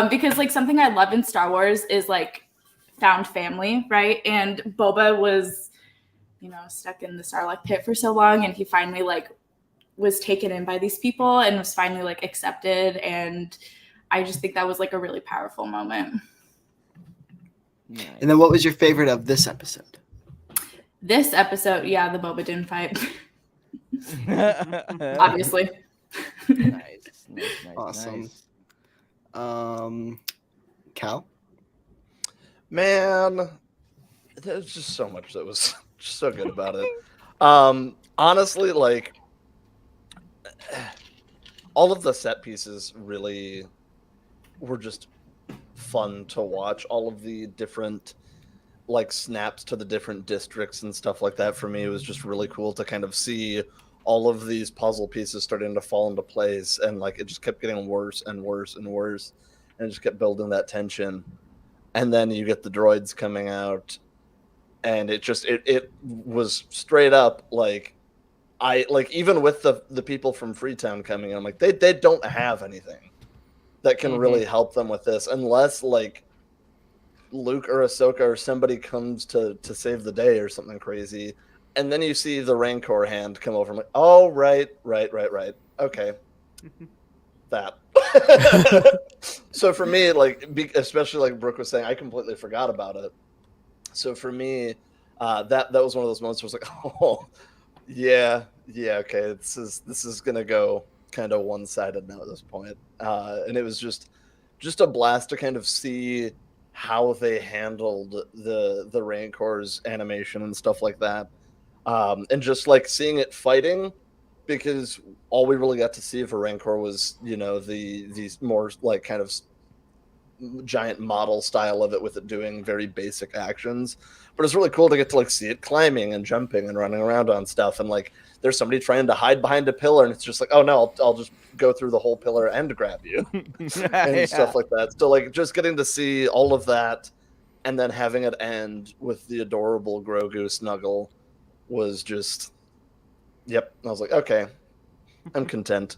Because like something I love in Star Wars is like found family, right? And Boba was, stuck in the Sarlacc pit for so long, and he finally like was taken in by these people and was finally like accepted. And I just think that was like a really powerful moment. Nice. And then what was your favorite of this episode? This episode, yeah, the Boba Din fight, obviously. Nice. Awesome. Nice. Cal? Man, there's just so much that was just so good about it. Honestly, like all of the set pieces really were just fun to watch. All of the different like snaps to the different districts and stuff like that, for me, it was just really cool to kind of see all of these puzzle pieces starting to fall into place, and like it just kept getting worse and worse and worse, and it just kept building that tension. And then you get the droids coming out, and it was straight up like, I like, even with the people from Freetown coming in, I'm like, they don't have anything that can really help them with this, unless like Luke or Ahsoka or somebody comes to save the day or something crazy. And then you see the Rancor hand come over. I'm like, oh, right. Okay. That. So for me, like, especially like Brooke was saying, I completely forgot about it. So for me, that was one of those moments where I was like, oh, yeah, okay, this is gonna go kind of one-sided now at this point. And it was just a blast to kind of see how they handled the Rancor's animation and stuff like that. And just like seeing it fighting, because all we really got to see of a Rancor was, these more like kind of giant model style of it, with it doing very basic actions. But it's really cool to get to like see it climbing and jumping and running around on stuff. And like there's somebody trying to hide behind a pillar, and it's just like, oh no, I'll just go through the whole pillar and grab you. And stuff like that. So like just getting to see all of that, and then having it end with the adorable Grogu snuggle was just, yep. I was like, okay, I'm content.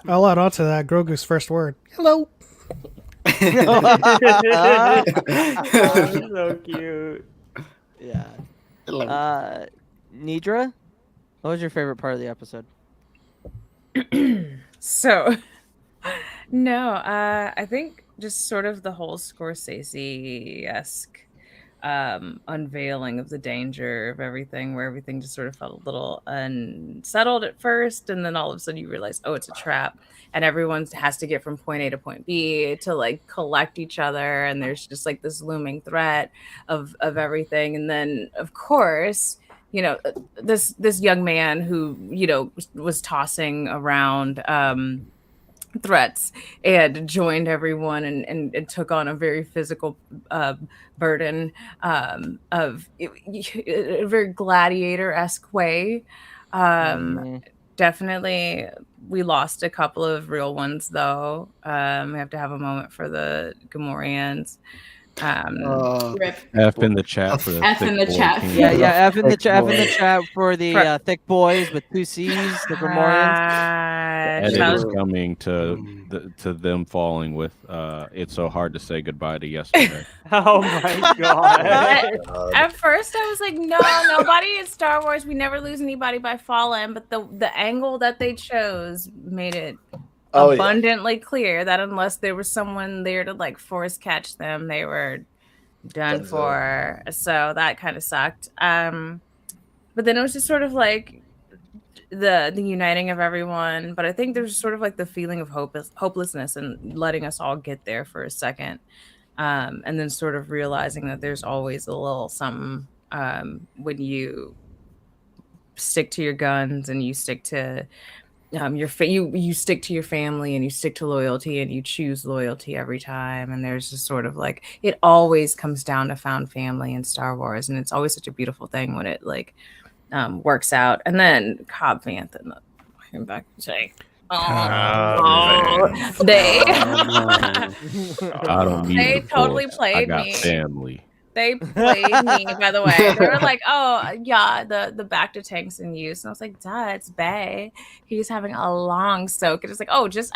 I'll add on to that. Grogu's first word. Hello. So cute. Yeah. Nedra, what was your favorite part of the episode? So, no, I think just sort of the whole Scorsese-esque unveiling of the danger of everything, where everything just sort of felt a little unsettled at first, and then all of a sudden you realize, oh, it's a trap, and everyone has to get from point A to point B to like collect each other, and there's just like this looming threat of everything. And then of course, this young man who was tossing around threats and joined everyone and took on a very physical burden of a very gladiator-esque way. Definitely we lost a couple of real ones though. We have to have a moment for the Gamorreans, Rip. F in the chat for the F in the thick boy chat. king. Yeah, F in the Thick chat. F in the boy. chat for the thick boys with 2 C's, the Grimorians. Edit that is was- coming to them falling with it's so hard to say goodbye to yesterday. Oh my god. At first, I was like, no, nobody in Star Wars. We never lose anybody by falling. But the angle that they chose made it abundantly clear that unless there was someone there to like force catch them, they were done for. So that kind of sucked. But then it was just sort of like the uniting of everyone. But I think there's sort of like the feeling of hopelessness and letting us all get there for a second. And then sort of realizing that there's always a little something when you stick to your guns and you stick to you stick to your family and you stick to loyalty and you choose loyalty every time. And there's just sort of like it always comes down to found family in Star Wars, and it's always such a beautiful thing when it like works out. And then Cobb Vanth and came back to say, they I don't need they the totally force. played I got me. family. They played me, by the way. They were like, oh, yeah, the back to tanks in use. And I was like, duh, it's Bay. He's having a long soak. And it's like, oh, just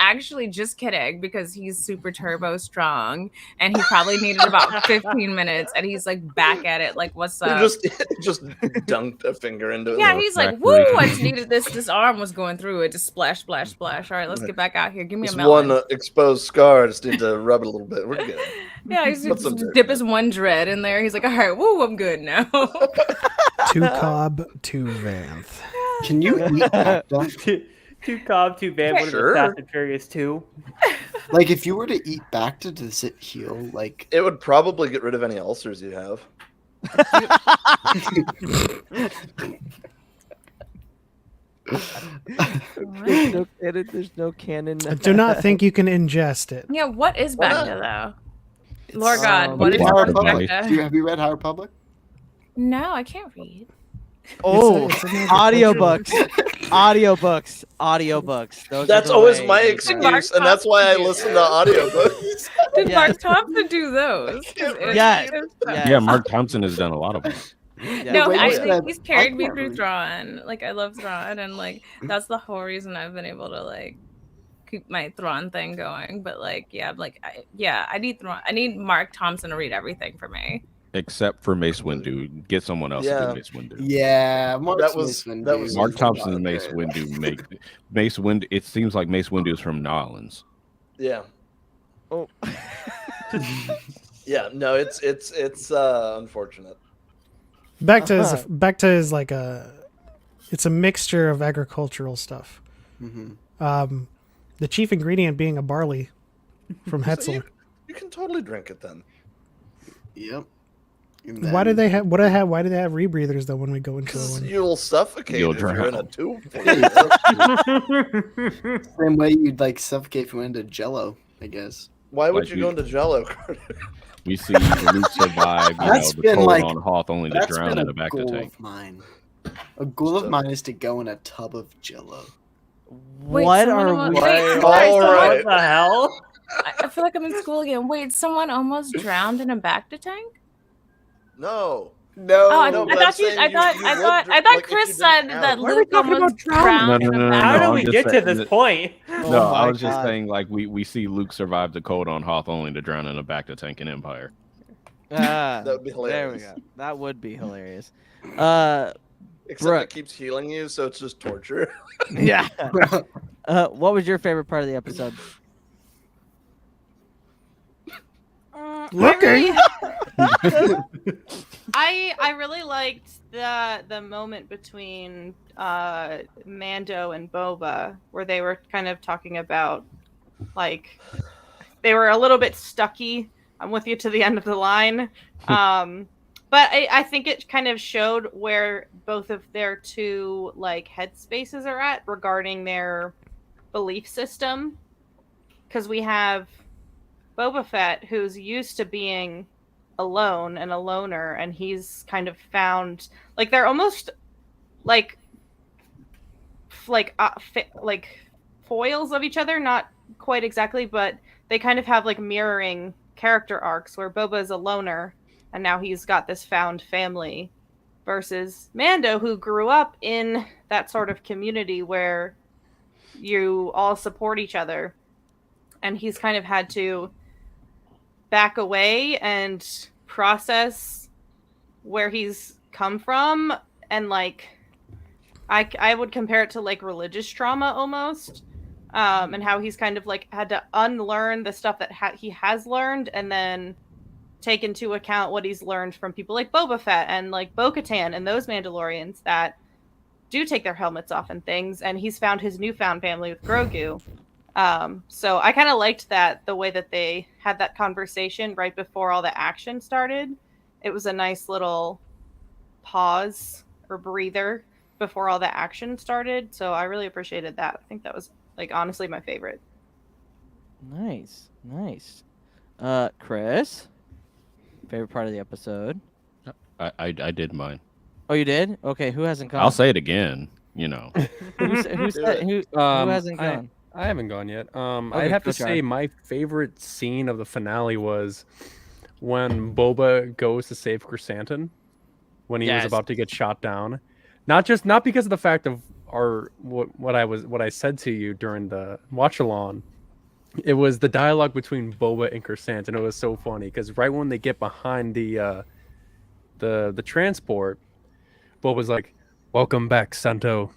kidding, because he's super turbo strong. And he probably needed about 15 minutes. And he's like back at it. Like, what's up? He just dunked a finger into it. Yeah, he's like, woo, I just needed this. This arm was going through it. Just splash, splash, splash. All right, let's get back out here. Give me This a melon. one exposed scar. Just need to rub it a little bit. We're good. Yeah, he's just dip his one dread in there. He's like, all right, woo, I'm good now. Two Cobb, two Vanth. Can you eat that? Two Cobb, two Van, what Sure. is Fast and Furious 2? Like, if you were to eat Bacta, does it heal? Like, It would probably get rid of any ulcers you have. There's no canon. I do not think you can ingest it. Yeah, what is Why not? Bacta, though? Lord God, what is High Bacta? Republic? Bacta? Have you read High Republic? No, I can't read. Oh, It's an audiobooks. Those That's are the always way my you go. excuse, and that's why I listen to audiobooks. Did Yeah. Mark Thompson do those? Yeah. Yeah, Mark Thompson has done a lot of them. Yeah. No, Wait, I wait, think he's carried me can't through read. Thrawn. Like, I love Thrawn, and like that's the whole reason I've been able to like keep my Thrawn thing going. But like, yeah, I need Thrawn. I need Mark Thompson to read everything for me. Except for Mace Windu. Get someone else to Yeah. do Mace Windu. Yeah, That was Mark Thompson and Mace Mace Windu make Mace Windu. It seems like Mace Windu is from New Orleans. Yeah. Oh. Yeah. No, it's unfortunate. Bacta is like it's a mixture of agricultural stuff. Mm-hmm. The chief ingredient being a barley from Hetzel. You can totally drink it then. Yep. Why do they have why do they have rebreathers though when we go into Because one? you'll suffocate You'll if you're in a drown. tube. Same way you'd like suffocate if you went into Jello, I guess. Why would Like you you- go into Jello, Carter? We see Luke survive, That's the been, cold like- on Hoth only to That's drown been in a a back to goal tank. of mine. A goal of mine is to go in a tub of Jello. Wait, What someone are almost- we? Wait, All sorry, right. What the hell? I feel like I'm in school again. Wait, someone almost drowned in a Bacta tank? No. No, Oh, I no, but I'm thought saying I thought you I would thought drink, I like, thought if you Chris didn't said have that it. Why are we Luke talking about almost drowning? drowned in a No, Bacta How no, did I'm we just get to saying this that- point? Oh No, I my was just God. saying like we see Luke survive the cold on Hoth only to drown in a back to tank in Empire. That would be There we hilarious. go. That would be hilarious. Except Brooke. it keeps healing you, so it's just torture. Yeah. What was your favorite part of the episode? Looking. I really liked the moment between Mando and Boba where they were kind of talking about like they were a little bit stucky. I'm with you to the end of the line. But I think it kind of showed where both of their two like headspaces are at regarding their belief system. Because we have Boba Fett, who's used to being alone and a loner, and he's kind of found like they're almost like foils of each other, not quite exactly, but they kind of have like mirroring character arcs where Boba is a loner and now he's got this found family, versus Mando, who grew up in that sort of community where you all support each other, and he's kind of had to back away and process where he's come from, and like I would compare it to like religious trauma almost, and how he's kind of like had to unlearn the stuff that he has learned, and then take into account what he's learned from people like Boba Fett and like Bo-Katan and those Mandalorians that do take their helmets off and things, and he's found his newfound family with Grogu. So I kind of liked that, the way that they had that conversation right before all the action started. It was a nice little pause or breather before all the action started. So I really appreciated that. I think that was like honestly my favorite. Nice. Chris, favorite part of the episode? I did mine. Oh, you did? Okay, who hasn't gone? I'll say it again. You know. Who hasn't gone? I haven't gone yet. Okay, I have go, to say Charlie. my favorite scene of the finale was when Boba goes to save Chrysanthemum when he was Yes. about to get shot down. Not because of the fact of what I said to you during the watch along. It was the dialogue between Boba and Chrysanthemum, and it was so funny because right when they get behind the transport, Boba's like, "Welcome back, Santo.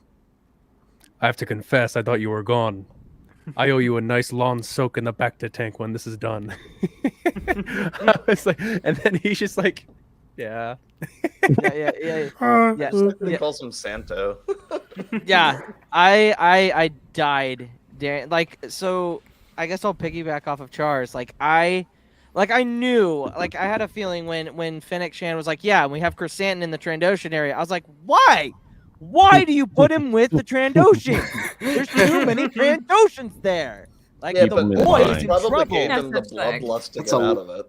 I have to confess, I thought you were gone. I owe you a nice long soak in the bacta tank when this is done." I was like, and then he's just like, "Yeah." Yeah. He calls him Santo. Yeah, I died. Like, so I guess I'll piggyback off of Char's. I knew, I had a feeling when Fennec Shan was like, "Yeah, we have Chrysanthemum in the Trandoshan area." I was like, "Why? Why do you put him with the Trandoshan? There's too many Trandoshans there. Like, Yeah, the but boy is he in probably trouble." gave him the That's like- bloodlust to That's get a- out of it.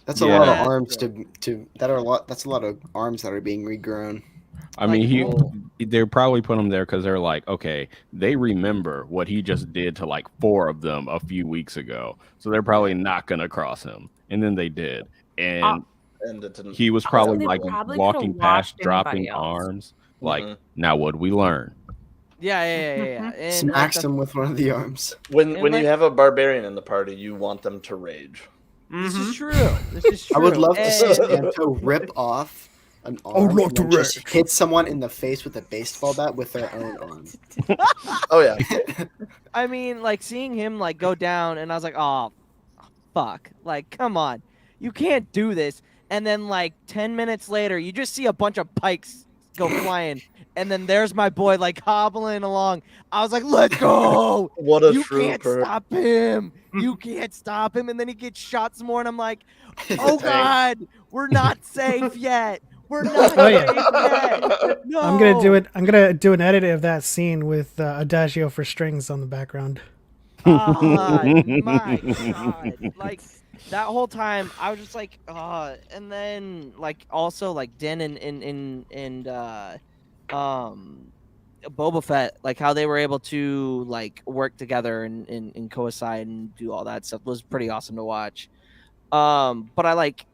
That's a lot Yeah. of arms that's a lot of arms that are being regrown. I mean, Like, they're probably put him there because they're like, okay, they remember what he just did to like 4 of them a few weeks ago, so they're probably not gonna cross him. And then they did, and And it didn't. he was probably They like probably walking could've past, washed dropping anybody else. arms. Like, Mhm. now what we learn? Yeah. And, Smacks like, him with one of the arms. When And you have a barbarian in the party, you want them to rage. This Mhm. is true. This is true. I would love to see And- Santo rip off an arm and then just hit someone in the face with a baseball bat with their own arm. Oh yeah. I mean, like, seeing him like go down, and I was like, "Oh, fuck! Like, come on, you can't do this." And then like 10 minutes later, you just see a bunch of pikes go flying, and then there's my boy like hobbling along. I was like, "Let's go! What a You can't trooper. stop him! You can't stop him!" And then he gets shot some more, and I'm like, "Oh Tank. God, we're not safe yet. We're not Oh, yeah. safe yet. No." I'm gonna do it. I'm gonna do an edit of that scene with Adagio for strings on the background. Oh my God! Like, that whole time, I was just like, and then like also like Din and Boba Fett, like how they were able to like work together and coincide and do all that stuff was pretty awesome to watch. But I like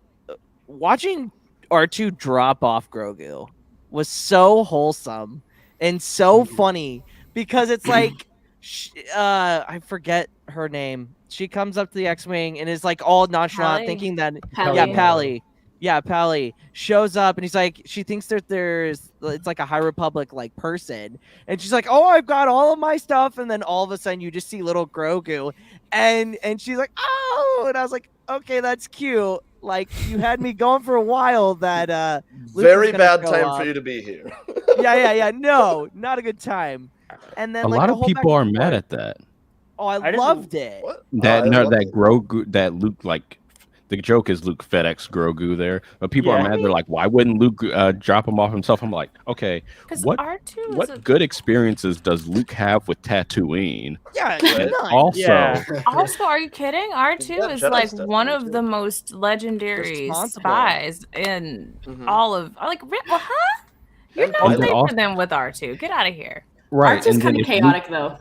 watching R2 drop off Grogu was so wholesome and so funny because it's like I forget her name. She comes up to the X-wing and is like all nonchalant, Pally? thinking that Pally. Pally shows up and he's like, she thinks that it's like a High Republic like person, and she's like, "Oh, I've got all of my stuff," and then all of a sudden you just see little Grogu, and she's like, "Oh," and I was like, "Okay, that's cute." Like, you had me going for a while that Luke was Very gonna bad show time up. for you to be here. Yeah. No, not a good time. And then A like lot the of whole people back are and mad forth- at that. Oh, I I didn't- loved it. What? That I love that it. Grogu, that Luke, like the joke is Luke FedEx Grogu there, but people are Yeah. mad. They're like, why wouldn't Luke drop him off himself? I'm like, okay, Because what R2 is what good experiences does Luke have with Tatooine? Yeah, And none. also, Yeah. Also, are you kidding? R2 got is Jedi like stuff one in it, of too. the most legendary Responsible. spies in Mhm. all of huh? You're And not also- safe for them with R2. Get out of here. right? Art's And then kind of if Luke- chaotic though.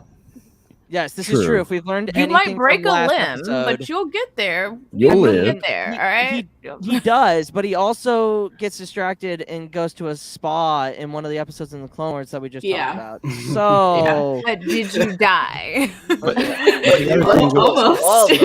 Yes, this is true. True. If we've learned You anything might break from a last limb, episode, but you'll get there. You'll You'll live. get there. All right. he does, but he also gets distracted and goes to a spa in one of the episodes in the Clone Wars that we just Yeah. talked about. So But did you die? But the other thing with- Almost.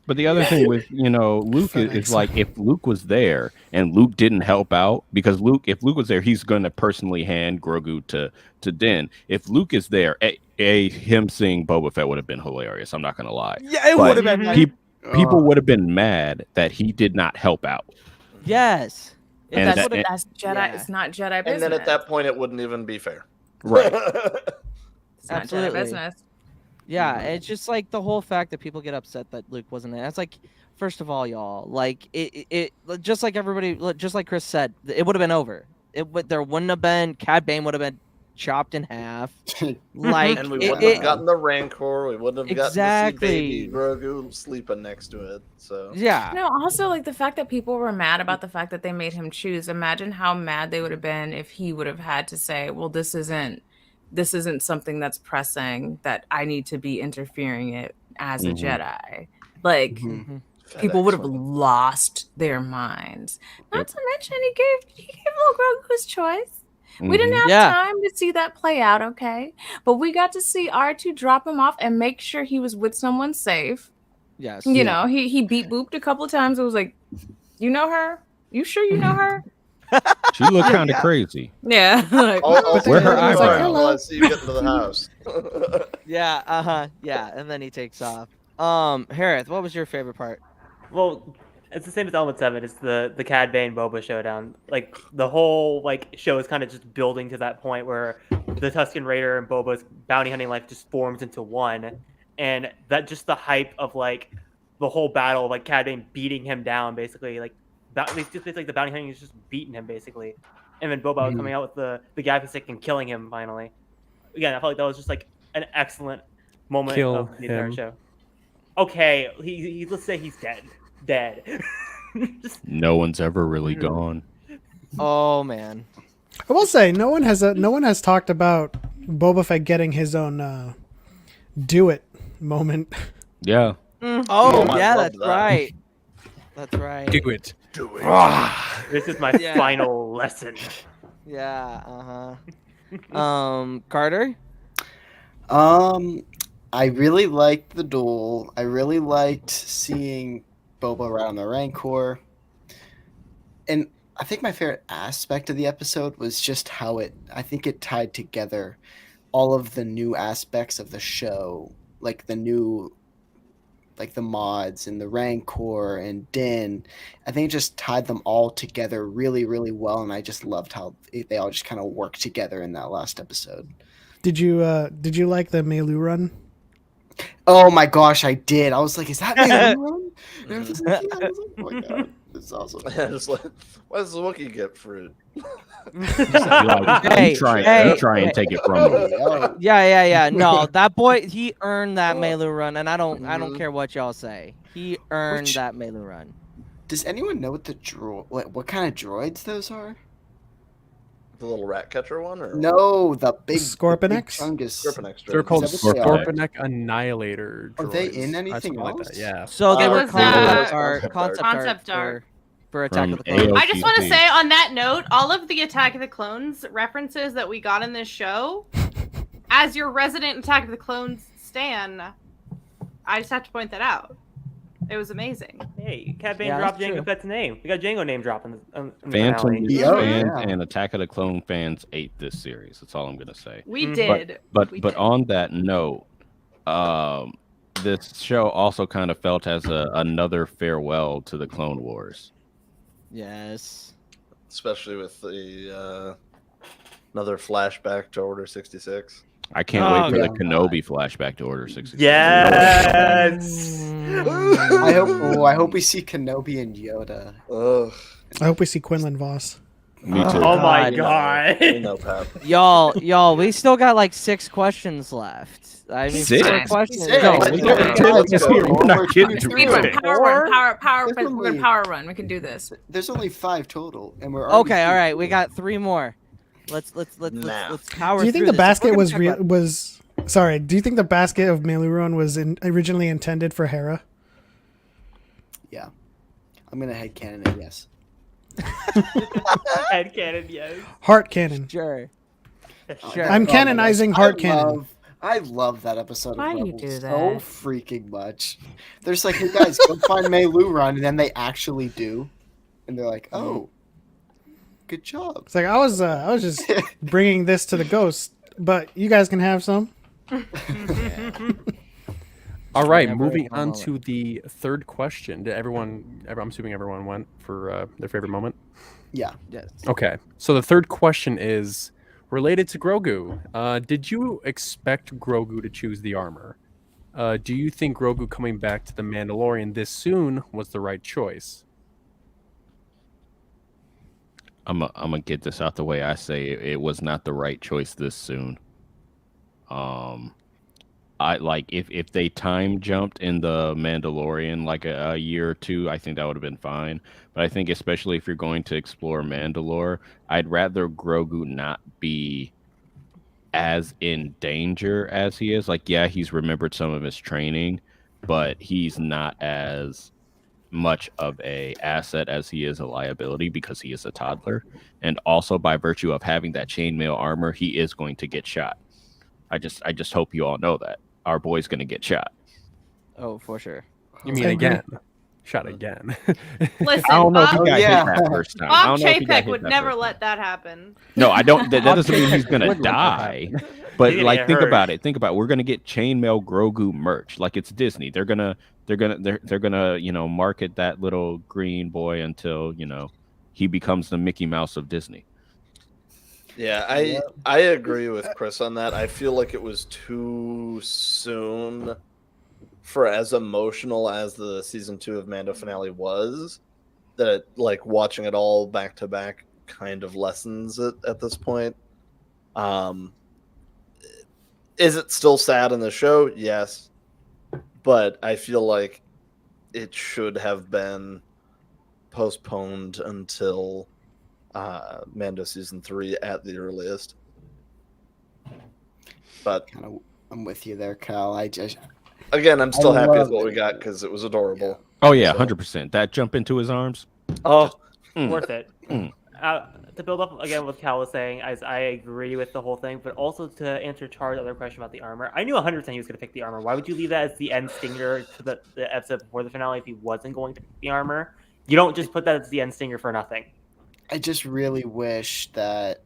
But the other thing with, Luke is like, if Luke was there and Luke didn't help out, because if Luke was there, he's going to personally hand Grogu to Din. If Luke is there, him seeing Boba Fett would have been hilarious. I'm not going to lie. yeah, it But would have been. people would have been mad that he did not help out. Yes. But And that's, that- that's Jedi. yeah. It's not Jedi business. And then at that point, it wouldn't even be fair. Right. It's not Absolutely. Jedi business. Yeah, it's just like the whole fact that people get upset that Luke wasn't there. It's like, first of all, y'all, like it just like everybody, just like Chris said, it would have been over. There wouldn't have been. Cad Bane would have been chopped in half. Like, And we wouldn't have gotten the Rancor. We wouldn't have gotten to see Exactly. baby Grogu sleeping next to it. So Yeah. No, also like the fact that people were mad about the fact that they made him choose. Imagine how mad they would have been if he would have had to say, "Well, this isn't something that's pressing that I need to be interfering it as a Mhm. Jedi." Like Mm-hmm. people would have FedEx. lost their minds. Not Yep. to mention he gave little Grogu his choice. We didn't Mhm. have Yeah. time to see that play out, okay? But we got to see R2 drop him off and make sure he was with someone safe. Yes. You know, he beat booped a couple of times. It was like, you know her? You sure you know her? She looked kind of crazy. Yeah. Like, Where her I was eyebrows? until I see you get into the house. Yeah. Yeah. And then he takes off. Hereth, what was your favorite part? Well, it's the same as Element 7. It's the Cad Bane Boba showdown. Like the whole show is kind of just building to that point where the Tusken Raider and Boba's bounty hunting life just forms into one, and that just the hype of the whole battle, like Cad Bane beating him down, basically it's just basically the bounty hunting is just beating him basically, and then Boba coming out with the gap stick and killing him finally. Again, I felt like that was just an excellent moment Kill of the entire him. show. Okay, he let's say he's dead. No one's ever really gone. Oh man. I will say no one has talked about Boba Fett getting his own do it moment. Yeah. Oh I yeah, love that's that. right. That's right. Do it. This is my Yeah. final lesson. Yeah. Carter. I really liked the duel. I really liked seeing Boba around the Rancor. And I think my favorite aspect of the episode was just how it tied together all of the new aspects of the show, like the mods and the Rancor and Din. I think it just tied them all together really, really well, and I just loved how they all just kind of worked together in that last episode. Did you like the Melu run? Oh my gosh, I did. I was like, "Is that Melu run?" And I was like, "Yeah." I was like, "Oh my god, this is awesome." Just like, why does the Wookiee get fruit? Hey, you try and take it from him. Oh, Yeah. No, that boy, he earned that Melu run, and I don't care what y'all say. He earned that Melu run. Does anyone know what kind of droids those are? The little rat catcher one, or No, the big Scorpinex? Chungus. Scorpinex They're called Is that what they are? Scorpinex Annihilator. Are they droids. in Or anything something like else? that, yeah. So they It were was, concept Concept art art. for Attack From of the Clones. AOTC. I just want to say on that note, all of the Attack of the Clones references that we got in this show, as your resident Attack of the Clones stan, I just have to point that out. It was amazing. Hey, Cad Bane Yeah, dropped that's Jango true. Fett's name. We got Jango name dropping in the Phantom finale. Yeah, fans yeah. and Attack of the Clone fans ate this series. That's all I'm gonna say. We Mhm. did. But We but did. on that note, this show also kind of felt as another farewell to the Clone Wars. Yes. especially with the another flashback to Order 66. I can't Oh, wait for the God. Kenobi flashback to Order 66. Yes. I hope we see Kenobi and Yoda. Ugh. I hope we see Quinlan Voss. Me too. Oh my God. god. We know, Pap. Y'all, we still got like 6 questions left. I mean, 6? 4 questions. Six. No, Let's we go. got- Tim Let's is go. here. We're not getting to Speed run, it. power run, power. There's We're only- gonna power run. We can do this. There's only 5 total, and we're already Okay, all right, we through. got 3 more. Let's Nah. power Do you think through the this. basket We're was gonna talk was Sorry, do you think the basket of Meluron was originally intended for Hera? Yeah. I'm going to headcanon it, yes. Headcanon, yes. Heart cannon. Sure. Oh, Sure. I'm that- canonizing heart cannon. I love that episode of Why do you Rebels do so that? freaking much. There's like, hey guys, go find Mei Lu Run, and then they actually do. And they're like, oh, good job. It's like I was just bringing this to the ghost, but you guys can have some. All right, Never moving a on moment. to the third question. Did I'm assuming everyone went for their favorite moment. Yeah. Yes. Okay, so the third question is related to Grogu. Did you expect Grogu to choose the armor? Do you think Grogu coming back to the Mandalorian this soon was the right choice? I'm gonna get this out the way. I say it was not the right choice this soon. I like if they time jumped in the Mandalorian like a year or two, I think that would have been fine. But I think especially if you're going to explore Mandalore, I'd rather Grogu not be as in danger as he is. Like, yeah, he's remembered some of his training, but he's not as much of a asset as he is a liability because he is a toddler. And also by virtue of having that chainmail armor, he is going to get shot. I just hope you all know that our boy's going to get shot. Oh, for sure. You mean I agree. again? Shot again. Listen, I don't know if he Bob, got yeah. hit that first time. I Bob don't know if he got Chapek hit would that never first let that happen. No, I don't. That doesn't mean he's gonna Would let that die. happen. But He's gonna like, get think hurt. about it. Think about it. We're gonna get chainmail Grogu merch. Like it's Disney. They're gonna market that little green boy until he becomes the Mickey Mouse of Disney. Yeah, I agree with Chris on that. I feel like it was too soon for as emotional as the season 2 of Mando finale was. That like watching it all back to back kind of lessens it at this point. Is it still sad in the show? Yes, but I feel like it should have been postponed until Mando season 3 at the earliest. But I'm with you there, Cal. again, I'm still I happy with love what we it. got because it was adorable. Oh yeah, So- 100%. That jump into his arms. Oh, Worth it. Mm. To build up again what Cal was saying, as I agree with the whole thing, but also to answer Char's other question about the armor, I knew 100% he was going to pick the armor. Why would you leave that as the end stinger to the episode before the finale if he wasn't going to pick the armor? You don't just put that as the end stinger for nothing. I just really wish that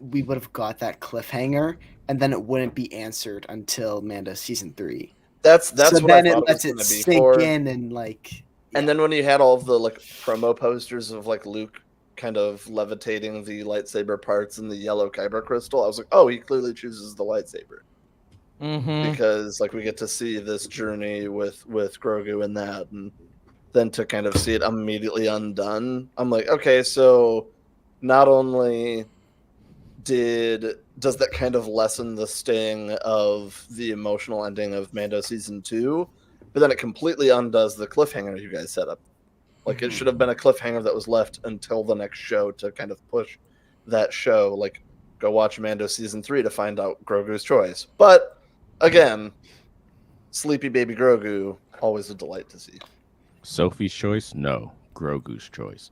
we would have got that cliffhanger, and then it wouldn't be answered until Mando season 3. that's so what then I it thought lets it it was going to be sink for. in and like. And then when you had all of the like promo posters of like Luke kind of levitating the lightsaber parts in the yellow kyber crystal, I was like, oh, he clearly chooses the lightsaber Mm-hmm. because like we get to see this journey with Grogu in that, and then to kind of see it immediately undone, I'm like, okay, so not only does that kind of lessen the sting of the emotional ending of Mando season 2, but then it completely undoes the cliffhanger you guys set up. Like it should have been a cliffhanger that was left until the next show to kind of push that show. Like go watch Mando season 3 to find out Grogu's choice. But again, sleepy baby Grogu, always a delight to see. Sophie's choice? No. Grogu's choice.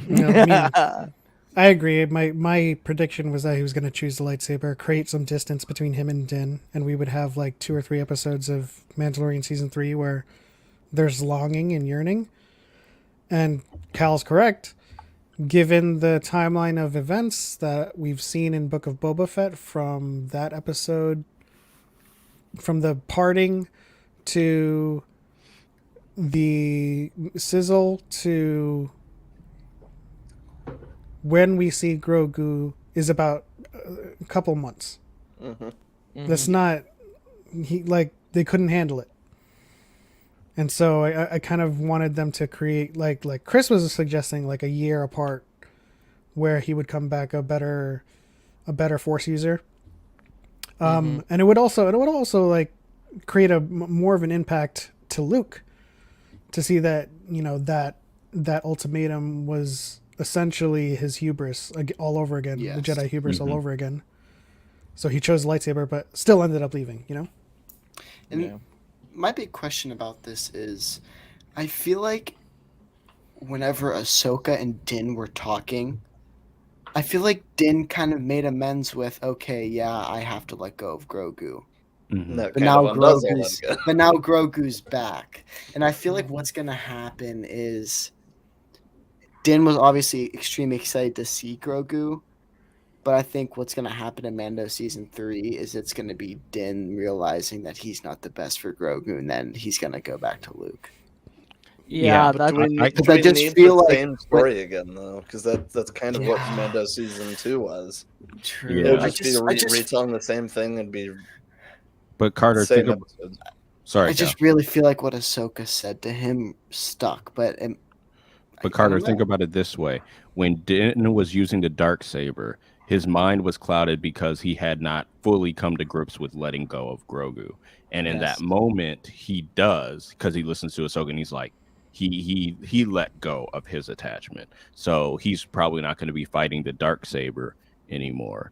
No, I mean, I agree. My prediction was that he was going to choose the lightsaber, create some distance between him and Din, and we would have like 2 or 3 episodes of Mandalorian season 3 where there's longing and yearning. And Cal's correct. Given the timeline of events that we've seen in Book of Boba Fett, from that episode, from the parting to the sizzle to when we see Grogu is about a couple months. Mm-hmm. That's not they couldn't handle it. And so I kind of wanted them to create like Chris was suggesting, like a year apart where he would come back a better Force user. And it would also like create more of an impact to Luke to see that, that ultimatum was essentially his hubris all over again, Yes. the Jedi hubris all over again. So he chose the lightsaber, but still ended up leaving. You know. And my big question about this is, I feel like whenever Ahsoka and Din were talking, I feel like Din kind of made amends with, okay, yeah, I have to let go of Grogu. Mhm. That But kind now of undoes all Grogu's, that. but now Grogu's back, and I feel like what's gonna happen is Din was obviously extremely excited to see Grogu, but I think what's gonna happen in Mando season 3 is it's gonna be Din realizing that he's not the best for Grogu, and then he's gonna go back to Luke. Yeah, But that's do we, I- do I we just need feel the like same story again, though? Because that's kind of what Yeah. Mando season 2 was. True. Yeah. It would I just be just, retelling the same thing and be But Carter, same think of, episodes. sorry, I just really feel like what Ahsoka said to him stuck, but But I Carter, don't think know. about it this way: when Din was using the dark saber, his mind was clouded because he had not fully come to grips with letting go of Grogu. And in that Yes. moment, he does, because he listens to Ahsoka and he's like, he let go of his attachment. So he's probably not going to be fighting the dark saber anymore.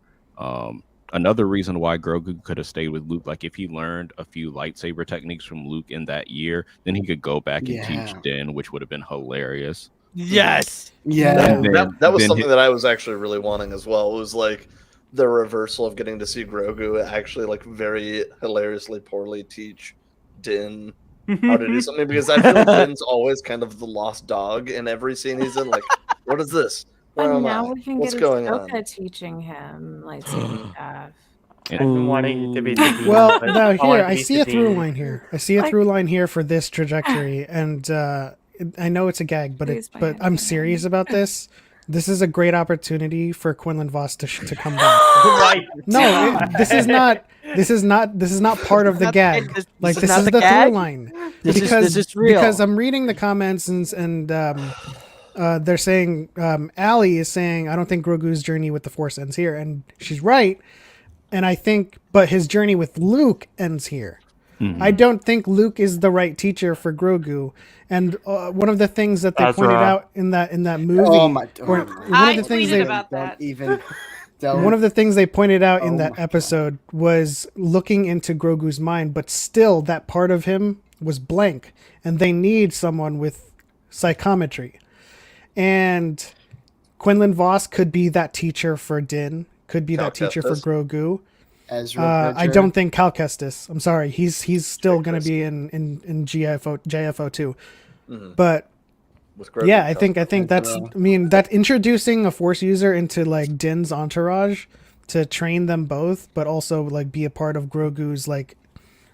Another reason why Grogu could have stayed with Luke, like if he learned a few lightsaber techniques from Luke in that year, then he could go back and teach Yeah. Din, which would have been hilarious. yes. Yeah. And then- That was then something he- that I was actually really wanting as well. It was like the reversal of getting to see Grogu actually like very hilariously poorly teach Din how to do something, because I feel like Din's always kind of the lost dog in every scene he's in. Like, what is this? Where But am now I? we can What's get going Ahsoka on? teaching him lightsaber stuff. I've been wanting it to be Sabine, Well, but now I want here it to I be see a through Sabine. line here. I see a Like- through line here for this trajectory, and I know it's a gag, but Please, my but hand I'm again. serious about this. This is a great opportunity for Quinlan Voss to come back. Oh my No, God. this is not part of the Not- gag. this Like is this not is the the gag? through line. This because is real. because I'm reading the comments and they're saying Allie is saying I don't think Grogu's journey with the Force ends here, and she's right. And I think, but his journey with Luke ends here. Mhm. I don't think Luke is the right teacher for Grogu. And one of the things that they pointed Ezra. out in that movie, Oh my! or Oh my one I of the things tweeted they about don't that. even. Don't. one of the things they pointed out in Oh that my episode was looking into Grogu's mind, but still that part of him was blank, and they need someone with psychometry. And Quinlan Voss could be that teacher for Din, could be Cal that teacher for Kestis. Grogu. Ezra I Bridger. don't think Cal Kestis. I'm sorry, he's still going to Kestis. be in JFO too. Mhm. But With Grogu yeah, I and think that's. I mean, that introducing a Force user into like Din's entourage to train them both, but also like be a part of Grogu's like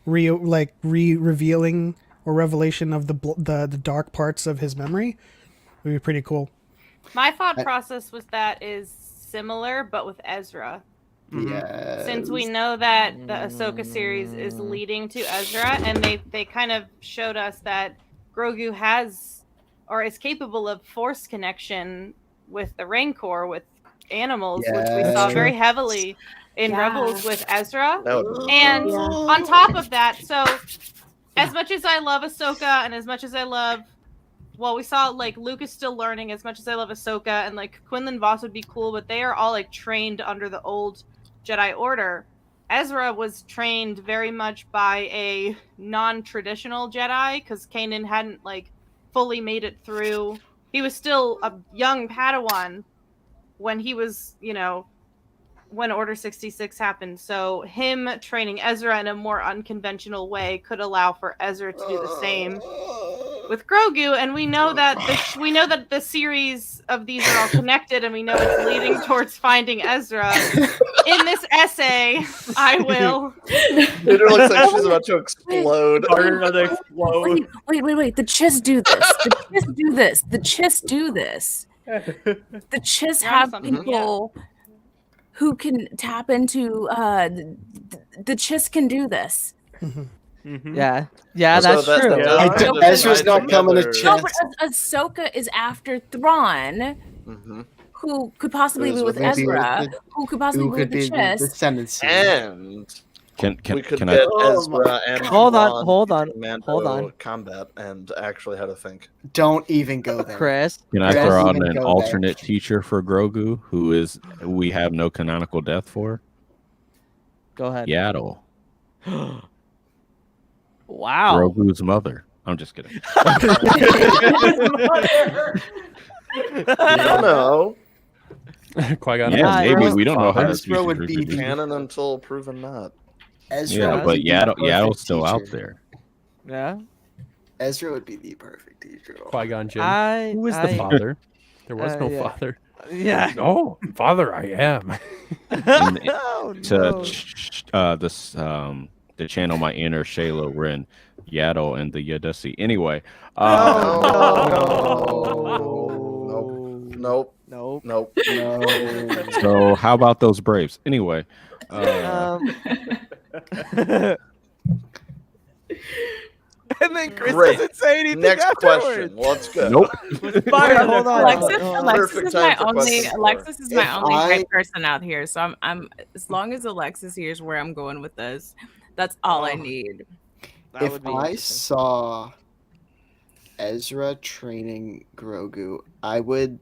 revealing or revelation of the dark parts of his memory would be pretty cool. My thought I- process with that is similar, but with Ezra. Yeah. Since we know that the Ahsoka series is leading to Ezra, and they kind of showed us that Grogu has or is capable of Force connection with the Rancor, with animals, which we Yeah, saw that's very true. heavily in Yeah. Rebels with Ezra. That would be And Yeah. on top of that, so as much as I love Ahsoka and as much as I love, well, we saw like Luke is still learning, as much as I love Ahsoka and like Quinlan Voss would be cool, but they are all like trained under the old Jedi Order. Ezra was trained very much by a non-traditional Jedi because Kanan hadn't like fully made it through. He was still a young Padawan when he was, when Order 66 happened. So him training Ezra in a more unconventional way could allow for Ezra to do the same with Grogu, and we know that the series of these are all connected, and we know it's leading towards finding Ezra. In this essay, I will. It looks like she's about to explode. Carter another explode. Wait. The Chiss do this. The Chiss do this. The Chiss do this. The Chiss You're have onto something, people who can tap into. The Chiss can do this. Mhm. Yeah, So that's that- true. that- Yeah. that- that- Ezra's that- not coming to together- check. No, but Ahsoka is after Thrawn, Mhm. who could possibly be Who's with maybe with Ezra, the- who could possibly Who be could with the be the Chiss. descendancy? And Can we could can get I? Oh my Ezra and Hold on, Thrawn hold on, teaching Mando hold on. combat and actually how to think. Don't even go there. Chris, Can I Don't throw out even an go there. alternate teacher for Grogu who we have no canonical death for? Go ahead. Yaddle, Wow. Grogu's mother. I'm just kidding. I don't know. Qui-Gon. Yeah, maybe Ezra- we don't know how Ezra this species would be reproduces. Canon until proven not. Ezra Yeah, would but be the Yaddle's perfect still out teacher. there. Yeah. Ezra would be the perfect teacher. Qui-Gon Jinn. I. Who is the father? There was no yeah. father. Yeah. No, father, I am. Oh, no. To channel my inner Shayla Ren, Yaddle and the Yadussi. Anyway, Nope. Nope. Nope. No. so how about those Braves? Anyway, And then Chris Great. doesn't say anything Next afterwards. question. Let's go. nope. Fire, hold on. Alexis, Perfect time for question four. Alexis is my If only I- hype person out here. So I'm as long as Alexis hears where I'm going with this, that's all I need. That If would be I interesting. saw Ezra training Grogu, I would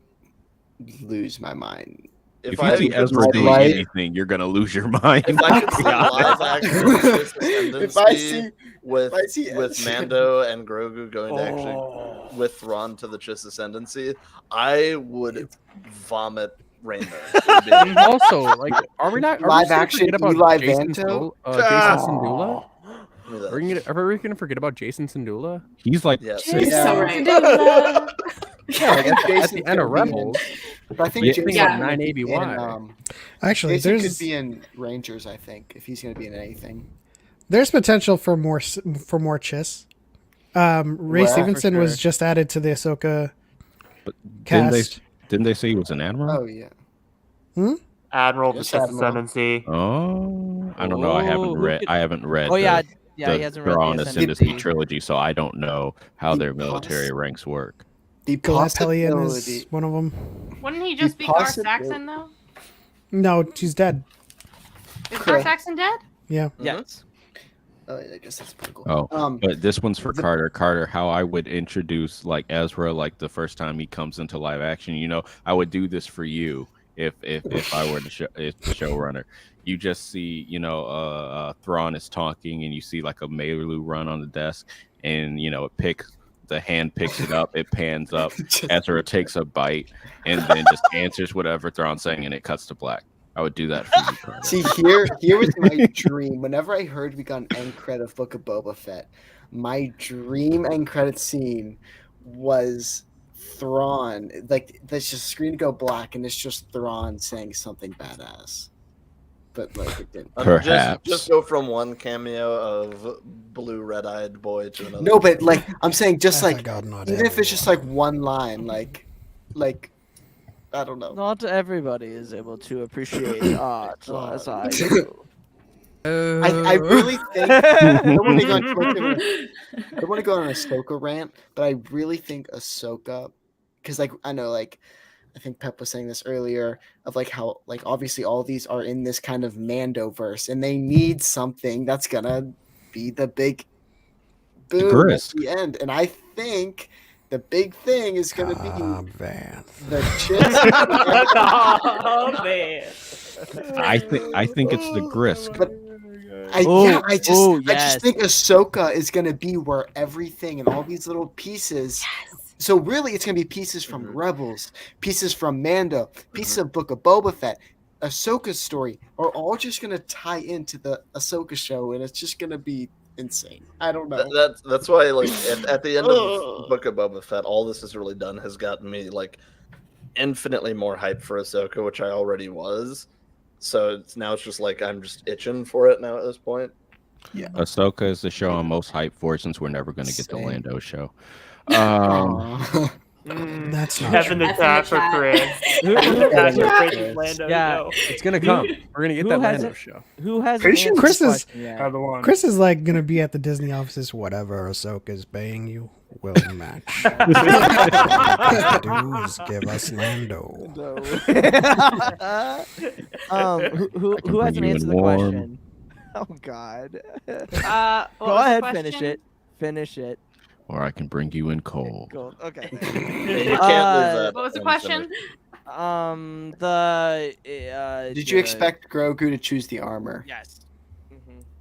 lose my mind. If I you see could Ezra doing life- anything, you're gonna lose your mind. If I could see live action If I see with if I see with Ezra- Mando and Grogu going to actually with Thrawn to the Chiss Ascendancy, I would vomit rainbow. It would be- Also, like, are we not? Are Live we still action forget about Eli Jason Vanto? Jason Syndulla? Give me that. Are we gonna forget about Jason Syndulla? He's like, Yes. You're Yeah. so right. Yeah, like at Jason's the end of gonna be in- Rebels. But I think Yeah. Jason Yeah. would be in, 9ABY. Actually, Jason there's could be in Rangers. I think if he's going to be in anything. there's potential for more Chiss. Ray Well, for Stevenson was sure. just added to the Ahsoka but didn't cast. they say he was an admiral? Oh yeah. Admiral of the Yes, Chiss Admiral. Ascendancy. Oh, I don't know. I Oh, haven't who read. could- I haven't read. Oh yeah, the, yeah. the He hasn't read Thrawn the Ascendancy Ascendancy. trilogy, so I don't know how The their military ranks work. The Galad Pelion possibility. is one of them. Wouldn't he just be Gar Saxon though? No, she's dead. Is Gar Correct. Saxon dead? Yeah. Yes. Oh, I guess that's pretty cool. Oh, but this one's for Carter. Carter, how I would introduce like Ezra, like the first time he comes into live action. You know, I would do this for you if I were the showrunner. You just see, you know, Thrawn is talking, and you see like a Melu run on the desk, and you know, the hand picks it up, it pans up, Ezra takes a bite, and then just answers whatever Thrawn's saying, and it cuts to black. I would do that for you, Carter. See, here was my dream. Whenever I heard we got an end credit of Book of Boba Fett, my dream end credit scene was Thrawn. Like, there's just screen go black, and it's just Thrawn saying something badass. But like, it didn't. Perhaps. Just go from one cameo of blue red-eyed boy to another. No, but like, I'm saying just Thank like, God not even if it's just everyone. like one line, like, I don't know. Not everybody is able to appreciate art as I do. I really think I don't want to go on too much of a- I don't want to go on an Ahsoka rant, but I really think Ahsoka, because like I know, like I think Pep was saying this earlier of like how like obviously all these are in this kind of Mandoverse, and they need something that's gonna be the big boom at grist. the end, and I think the big thing is gonna be Van. the chips. Oh man. I think it's the grist. But Oh, I yes. just think Ahsoka is gonna be where everything and all these little pieces. So really, it's gonna be pieces from Rebels, pieces from Mando, pieces of Book of Boba Fett, Ahsoka's story are all just gonna tie into the Ahsoka show, and it's just gonna be insane. I don't know. That's why, like, at the end of Book of Boba Fett, all this has really done has gotten me like infinitely more hyped for Ahsoka, which I already was. So now it's just like I'm just itching for it now at this point. Yeah. Ahsoka is the show I'm most hyped for since we're never going to get the Same. Lando show. Aw. That's not Kevin true. the chat for Chris. Chat for Chris Lando Yeah. show. It's gonna come. We're gonna get who that has Lando it? show. Who has Pretty sure Chris is- Either one. Chris is like gonna be at the Disney offices. Whatever Ahsoka's paying you will match. Do is give us Lando. Who can hasn't bring you in answered the warm. question? Oh God. What Go was the ahead, finish question? it. Finish it. Or I can bring you in cold. Go. Okay. You can't lose that. What was the unfinished. question? The Did you expect Grogu to choose the armor? Yes.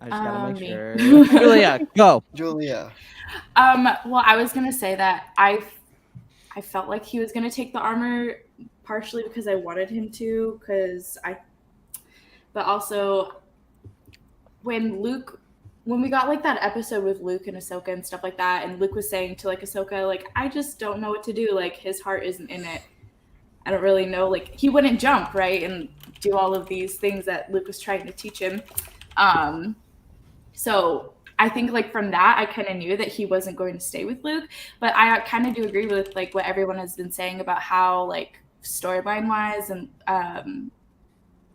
I just gotta make Me. sure. Julia, go. Julia. Well, I was gonna say that I felt like he was gonna take the armor partially because I wanted him to, but also when we got like that episode with Luke and Ahsoka and stuff like that, and Luke was saying to like Ahsoka, like, I just don't know what to do. Like, his heart isn't in it. I don't really know. Like, he wouldn't jump, right, and do all of these things that Luke was trying to teach him. So I think like from that, I kind of knew that he wasn't going to stay with Luke. But I kind of do agree with like what everyone has been saying about how like storyline wise and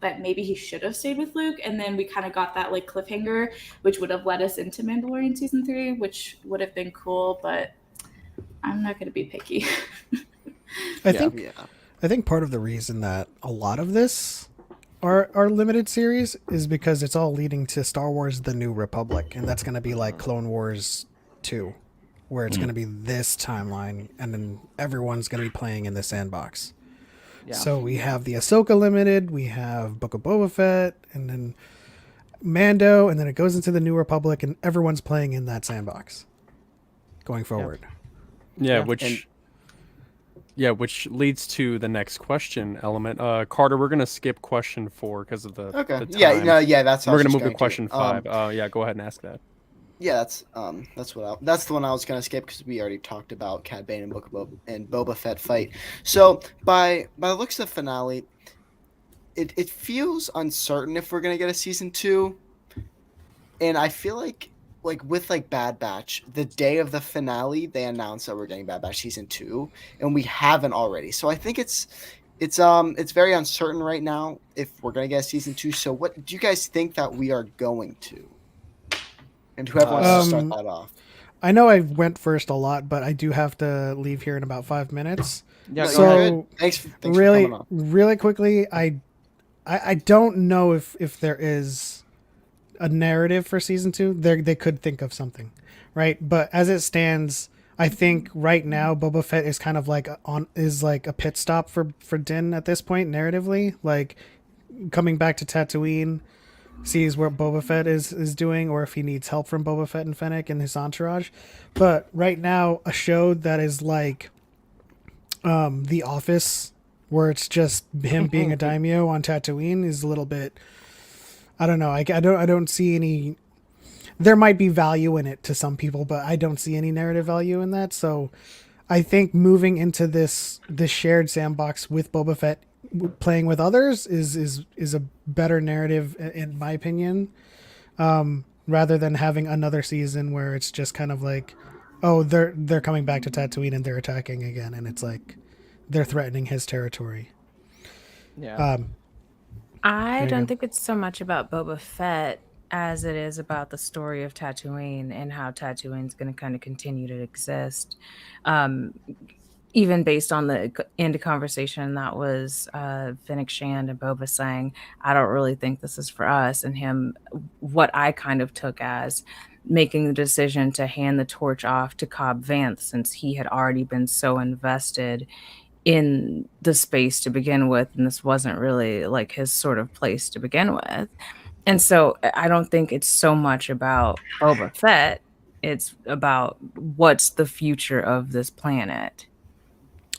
that maybe he should have stayed with Luke. And then we kind of got that like cliffhanger, which would have led us into Mandalorian season 3, which would have been cool. But I'm not going to be picky. I think part of the reason that a lot of this our limited series is because it's all leading to Star Wars: The New Republic, and that's going to be like Clone Wars 2, where it's going to be this timeline, and then everyone's going to be playing in the sandbox. Yeah. So we have the Ahsoka limited, we have Book of Boba Fett, and then Mando, and then it goes into the New Republic, and everyone's playing in that sandbox going forward. Which leads to the next question element. Carter, we're gonna skip question 4 because of the time. That's we're gonna move to question 5. Go ahead and ask that. Yeah, that's the one I was gonna skip because we already talked about Cad Bane and Boba Fett fight. So by the looks of the finale, it feels uncertain if we're gonna get a season 2, and I feel like with like Bad Batch, the day of the finale, they announced that we're getting Bad Batch season 2, and we haven't already. So I think it's very uncertain right now if we're gonna get a season 2. So what do you guys think that we are going to? And whoever wants to start that off. I know I went first a lot, but I do have to leave here in about 5 minutes. Yeah, so thanks for really, coming on. really quickly, I don't know if there is a narrative for season 2. They could think of something, right? But as it stands, I think right now Boba Fett is kind of like a pit stop for Din at this point narratively, like coming back to Tatooine, sees what Boba Fett is doing, or if he needs help from Boba Fett and Fennec and his entourage. But right now, a show that is like The Office, where it's just him being a daimyo on Tatooine, is a little bit, I don't know. I don't see any. There might be value in it to some people, but I don't see any narrative value in that. So I think moving into this shared sandbox with Boba Fett playing with others is a better narrative in my opinion, rather than having another season where it's just kind of like, oh, they're coming back to Tatooine and they're attacking again, and it's like they're threatening his territory. I don't think it's so much about Boba Fett as it is about the story of Tatooine and how Tatooine's going to kind of continue to exist. Even based on the end conversation that was Fennec Shand and Boba saying, I don't really think this is for us, and him, what I kind of took as making the decision to hand the torch off to Cobb Vanth, since he had already been so invested in the space to begin with, and this wasn't really like his sort of place to begin with. And so I don't think it's so much about Boba Fett, it's about what's the future of this planet.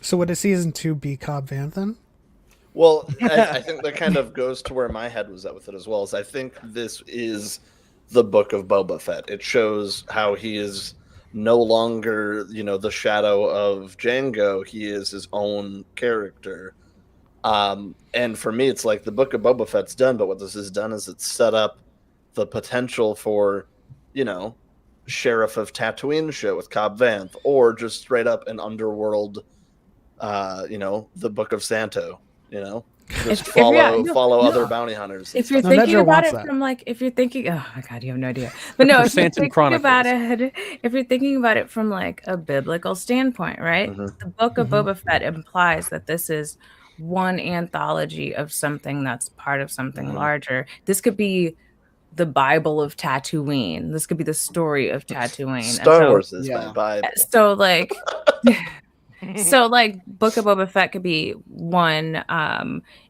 So would a season 2 be Cobb Vanth then? Well, I think that kind of goes to where my head was at with it as well. Is I think this is the Book of Boba Fett. It shows how he is no longer, the shadow of Jango. He is his own character. And for me, it's like the Book of Boba Fett's done, but what this has done is it's set up the potential for, Sheriff of Tatooine show with Cobb Vanth, or just straight up an underworld, the Book of Santo, just follow other bounty hunters. If you're thinking about it from oh my God, you have no idea. But no, if you're thinking about it from like a biblical standpoint, right? Mm-hmm. The Book of Boba Fett implies that this is one anthology of something that's part of something larger. This could be the Bible of Tatooine. This could be the story of Tatooine. Star Wars is my Bible. So like Book of Boba Fett could be one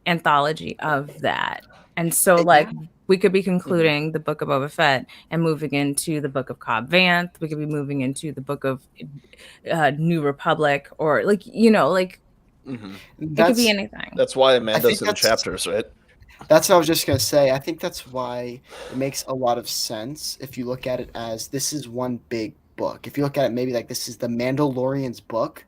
anthology of that. And so like We could be concluding the Book of Boba Fett and moving into the Book of Cobb Vanth. We could be moving into the Book of New Republic, or like, you know, like it could be anything. That's why I Amanda's think in chapters, right? That's what I was just going to say. I think that's why it makes a lot of sense if you look at it as this is one big book. If you look at it maybe like this is the Mandalorian's book,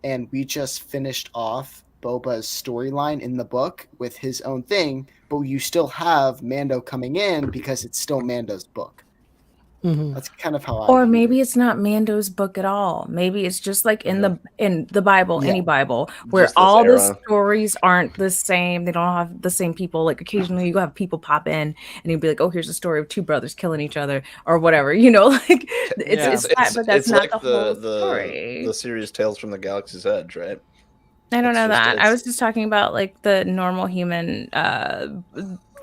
and we just finished off Boba's storyline in the book with his own thing, but you still have Mando coming in because it's still Mando's book. Mhm. That's kind of how I Or view maybe it. it's not Mando's book at all. Maybe it's just like in the Bible, Yeah. any Bible, where Just this all the era. stories aren't the same. They don't have the same people. Like occasionally you have people pop in and you'd be like, oh, here's a story of two brothers killing each other or whatever, you know, like it's that, but that's it's not like the whole story. the series Tales from the Galaxy's Edge, right? I don't It's know just- that. I it's- was just talking about like the normal human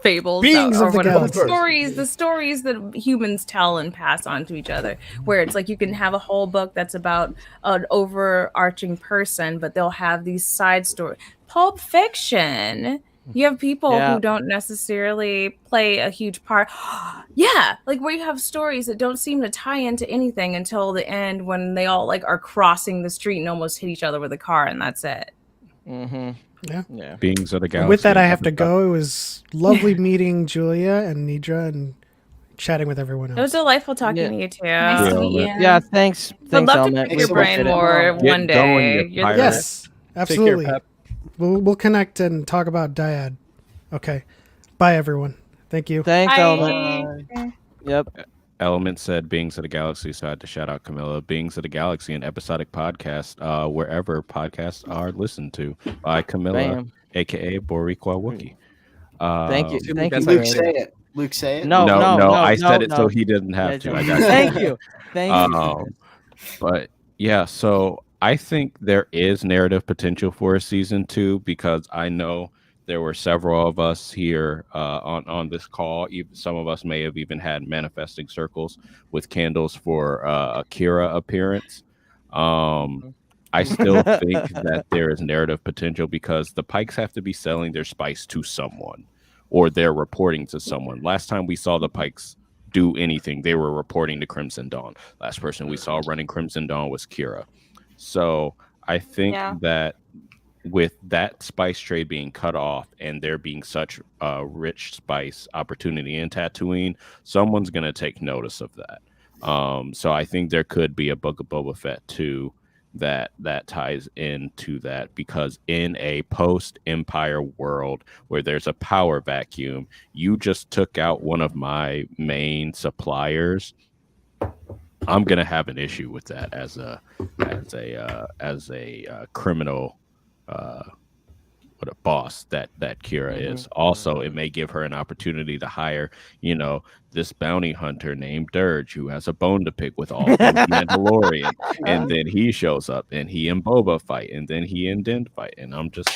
fables Beings or of the whatever galaxy. the stories that humans tell and pass on to each other, where it's like you can have a whole book that's about an overarching person, but they'll have these side stories. Pulp Fiction, you have people who don't necessarily play a huge part. Yeah, like where you have stories that don't seem to tie into anything until the end, when they all like are crossing the street and almost hit each other with a car, and that's it. Yeah. Beings of the Galaxy. With that, I have to go. It was lovely meeting Julia and Nedra and chatting with everyone else. It was delightful talking to you too. Nice to meet you. Yeah, thanks. I'd love to Element. pick We your brain appreciate it. more Get one going, day. you You're the pirate. best. Yes, absolutely. Pep. We'll connect and talk about Dyad. Okay. Bye, everyone. Thank you. Thanks, Bye. Element. Yep. Element said Beings of the Galaxy, so I had to shout out Camilla. Beings of the Galaxy, an episodic podcast, wherever podcasts are listened to by Camilla, Bam. aka Boricua Wookie. Thank you. Thank you. Luke, Chris. say it. Luke, say it. No, I said it no. so he didn't have to. I got Thank you. Thank you. But yeah, so I think there is narrative potential for a season 2, because I know there were several of us here on this call. Some of us may have even had manifesting circles with candles for a Kira appearance. I still think that there is narrative potential because the Pikes have to be selling their spice to someone, or they're reporting to someone. Last time we saw the Pikes do anything, they were reporting to Crimson Dawn. Last person we saw running Crimson Dawn was Kira. So I think that with that spice trade being cut off and there being such a rich spice opportunity in Tatooine, someone's going to take notice of that. So I think there could be a Book of Boba Fett 2 that ties into that, because in a post-Empire world where there's a power vacuum, you just took out one of my main suppliers. I'm gonna have an issue with that as a criminal what a boss that Kira is. Also, it may give her an opportunity to hire, this bounty hunter named Dirge, who has a bone to pick with all of the Mandalorian, and then he shows up and he and Boba fight, and then he and Din fight, and I'm just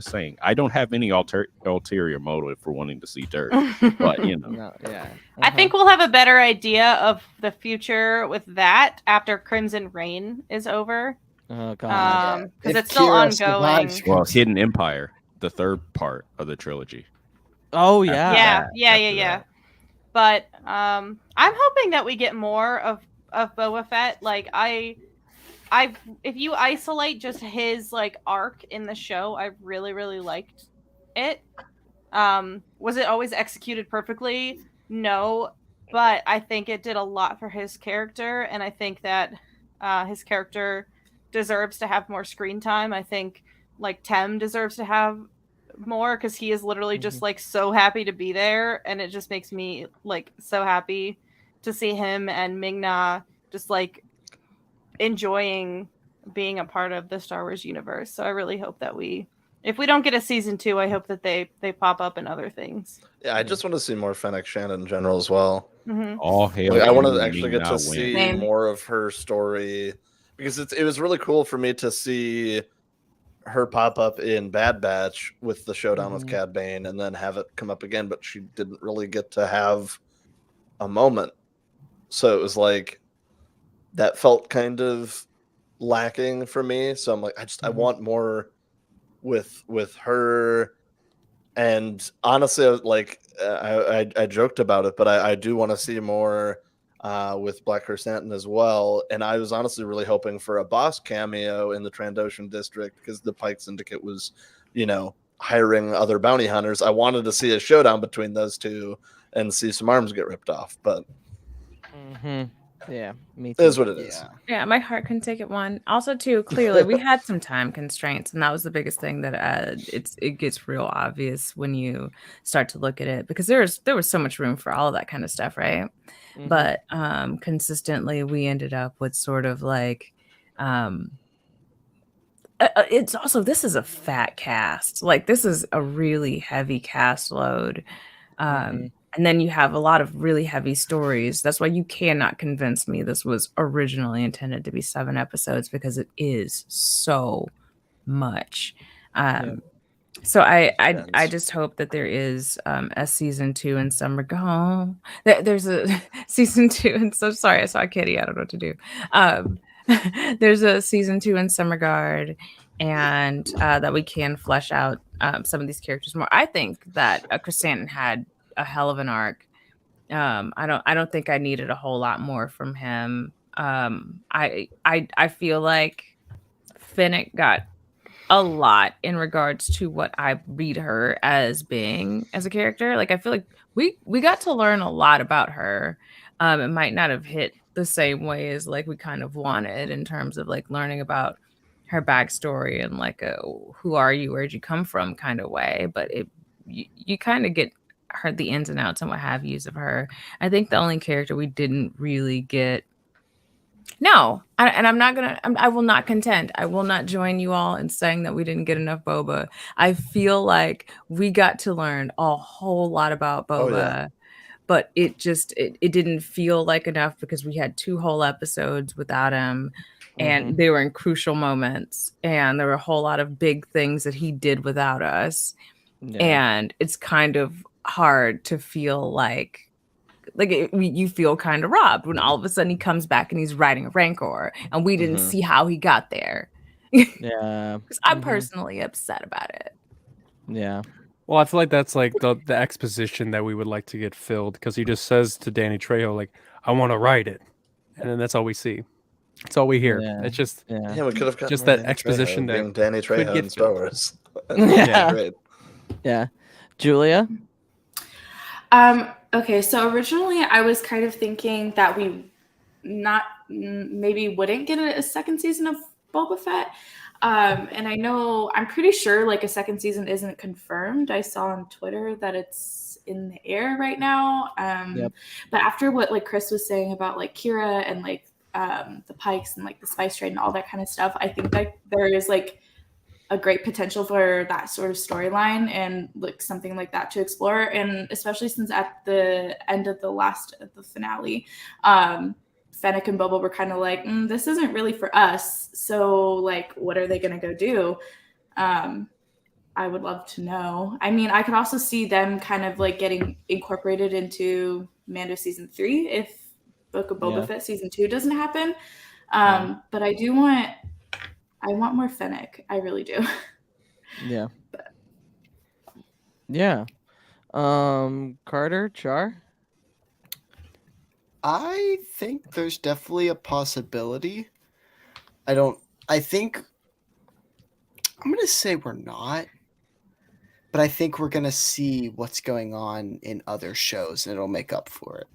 saying, I don't have any ulterior motive for wanting to see Dirge, but I think we'll have a better idea of the future with that after Crimson Reign is over. Oh god. Because it's still ongoing. Well, Hidden Empire, the third part of the trilogy. Oh yeah. Yeah. But I'm hoping that we get more of Boba Fett. Like if you isolate just his like arc in the show, I really, really liked it. Was it always executed perfectly? No, but I think it did a lot for his character, and I think that his character deserves to have more screen time. I think like Tem deserves to have more, because he is literally just like so happy to be there, and it just makes me like so happy to see him and Ming-Na just like enjoying being a part of the Star Wars universe. So I really hope that if we don't get a season 2, I hope that they pop up in other things. Yeah, I just want to see more Fennec Shannon in general as well. All hail! I want to actually get to win. see more of her story, because it was really cool for me to see her pop up in Bad Batch with the showdown with Cad Bane, and then have it come up again, but she didn't really get to have a moment. So it was like that felt kind of lacking for me. So I'm like, I want more with her And honestly, like I joked about it, but I do want to see more with Black Chrysanthemum as well. And I was honestly really hoping for a boss cameo in the Trandoshan district because the Pike Syndicate was, hiring other bounty hunters. I wanted to see a showdown between those two and see some arms get ripped off, but Yeah, me it too. is what it is. Yeah. Yeah, my heart couldn't take it one. Also, too, clearly we had some time constraints, and that was the biggest thing that it gets real obvious when you start to look at it because there was so much room for all of that kind of stuff, right? But consistently we ended up with sort of like it's also, this is a fat cast. Like, this is a really heavy cast load. And then you have a lot of really heavy stories. That's why you cannot convince me this was originally intended to be 7 episodes, because it is so much. So I just hope that there is a season 2 in some regard. There's a season 2, and so sorry, I saw Kitty. I don't know what to do. There's a season 2 in some regard, and that we can flesh out some of these characters more. I think that Chrysanthemum had a hell of an arc. I don't think I needed a whole lot more from him. I feel like Finnick got a lot in regards to what I read her as being as a character. Like, I feel like we got to learn a lot about her. It might not have hit the same way as like we kind of wanted in terms of like learning about her backstory and like a who are you, where'd you come from kind of way, but you kind of get her the ins and outs and what have yous of her. I think the only character we didn't really get. No, I will not contend. I will not join you all in saying that we didn't get enough Boba. I feel like we got to learn a whole lot about Boba, but it didn't feel like enough because we had 2 whole episodes without him, and they were in crucial moments, and there were a whole lot of big things that he did without us. Yeah. And it's kind of hard to feel like you feel kind of robbed when all of a sudden he comes back and he's riding a Rancor and we didn't see how he got there. Yeah. Because I'm personally upset about it. Yeah. Well, I feel like that's like the exposition that we would like to get filled, because he just says to Danny Trejo, like, I want to write it. And then that's all we see. That's all we hear. Yeah. It's just We could have gotten just more that Danny exposition Trejo that being Danny could Trejo get in Star filled. Wars. Yeah. Great. Yeah. Julia? Okay, so originally I was kind of thinking that we maybe wouldn't get a second season of Boba Fett. And I'm pretty sure like a second season isn't confirmed. I saw on Twitter that it's in the air right now. But after what like Chris was saying about like Kira and like the Pikes and like the spice trade and all that kind of stuff, I think that there is like a great potential for that sort of storyline and like something like that to explore. And especially since at the end of the finale, Fennec and Boba were kind of like, this isn't really for us. So like, what are they going to go do? I would love to know. I mean, I could also see them kind of like getting incorporated into Mando season 3 if Book of Boba Fett season 2 doesn't happen. But I want more Fennec. I really do. Yeah. Yeah. Carter, Char? I think there's definitely a possibility. I think I'm going to say we're not, but I think we're going to see what's going on in other shows and it'll make up for it.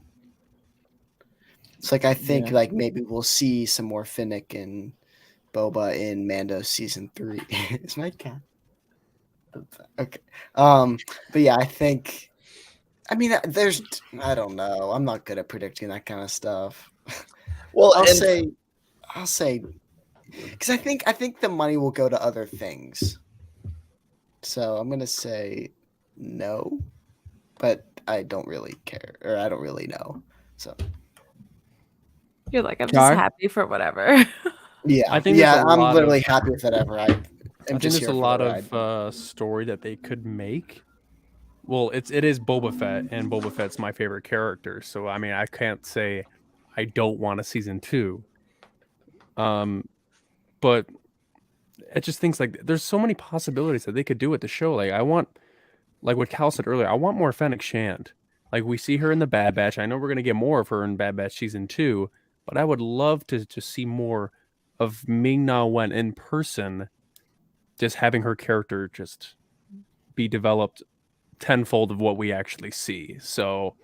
It's like, I think like maybe we'll see some more Finnick and Boba in Mando season 3. Is my cat? Okay. But yeah, I think, I mean, I don't know. I'm not good at predicting that kind of stuff. Well, I'll say, because I think the money will go to other things. So I'm gonna say no, but I don't really care, or I don't really know. So You're like, I'm Char? just happy for whatever. yeah, I think there's a I'm lot literally of- happy with whatever. I think just there's here a for lot the ride. of story that they could make. Well, it is Boba Fett, and Boba Fett's my favorite character. So I mean, I can't say I don't want a season 2. But it just thinks like there's so many possibilities that they could do with the show. Like I want like what Cal said earlier, I want more Fennec Shand. Like we see her in the Bad Batch. I know we're gonna get more of her in Bad Batch season 2, but I would love to see more of Ming-Na Wen in person, just having her character just be developed tenfold of what we actually see. So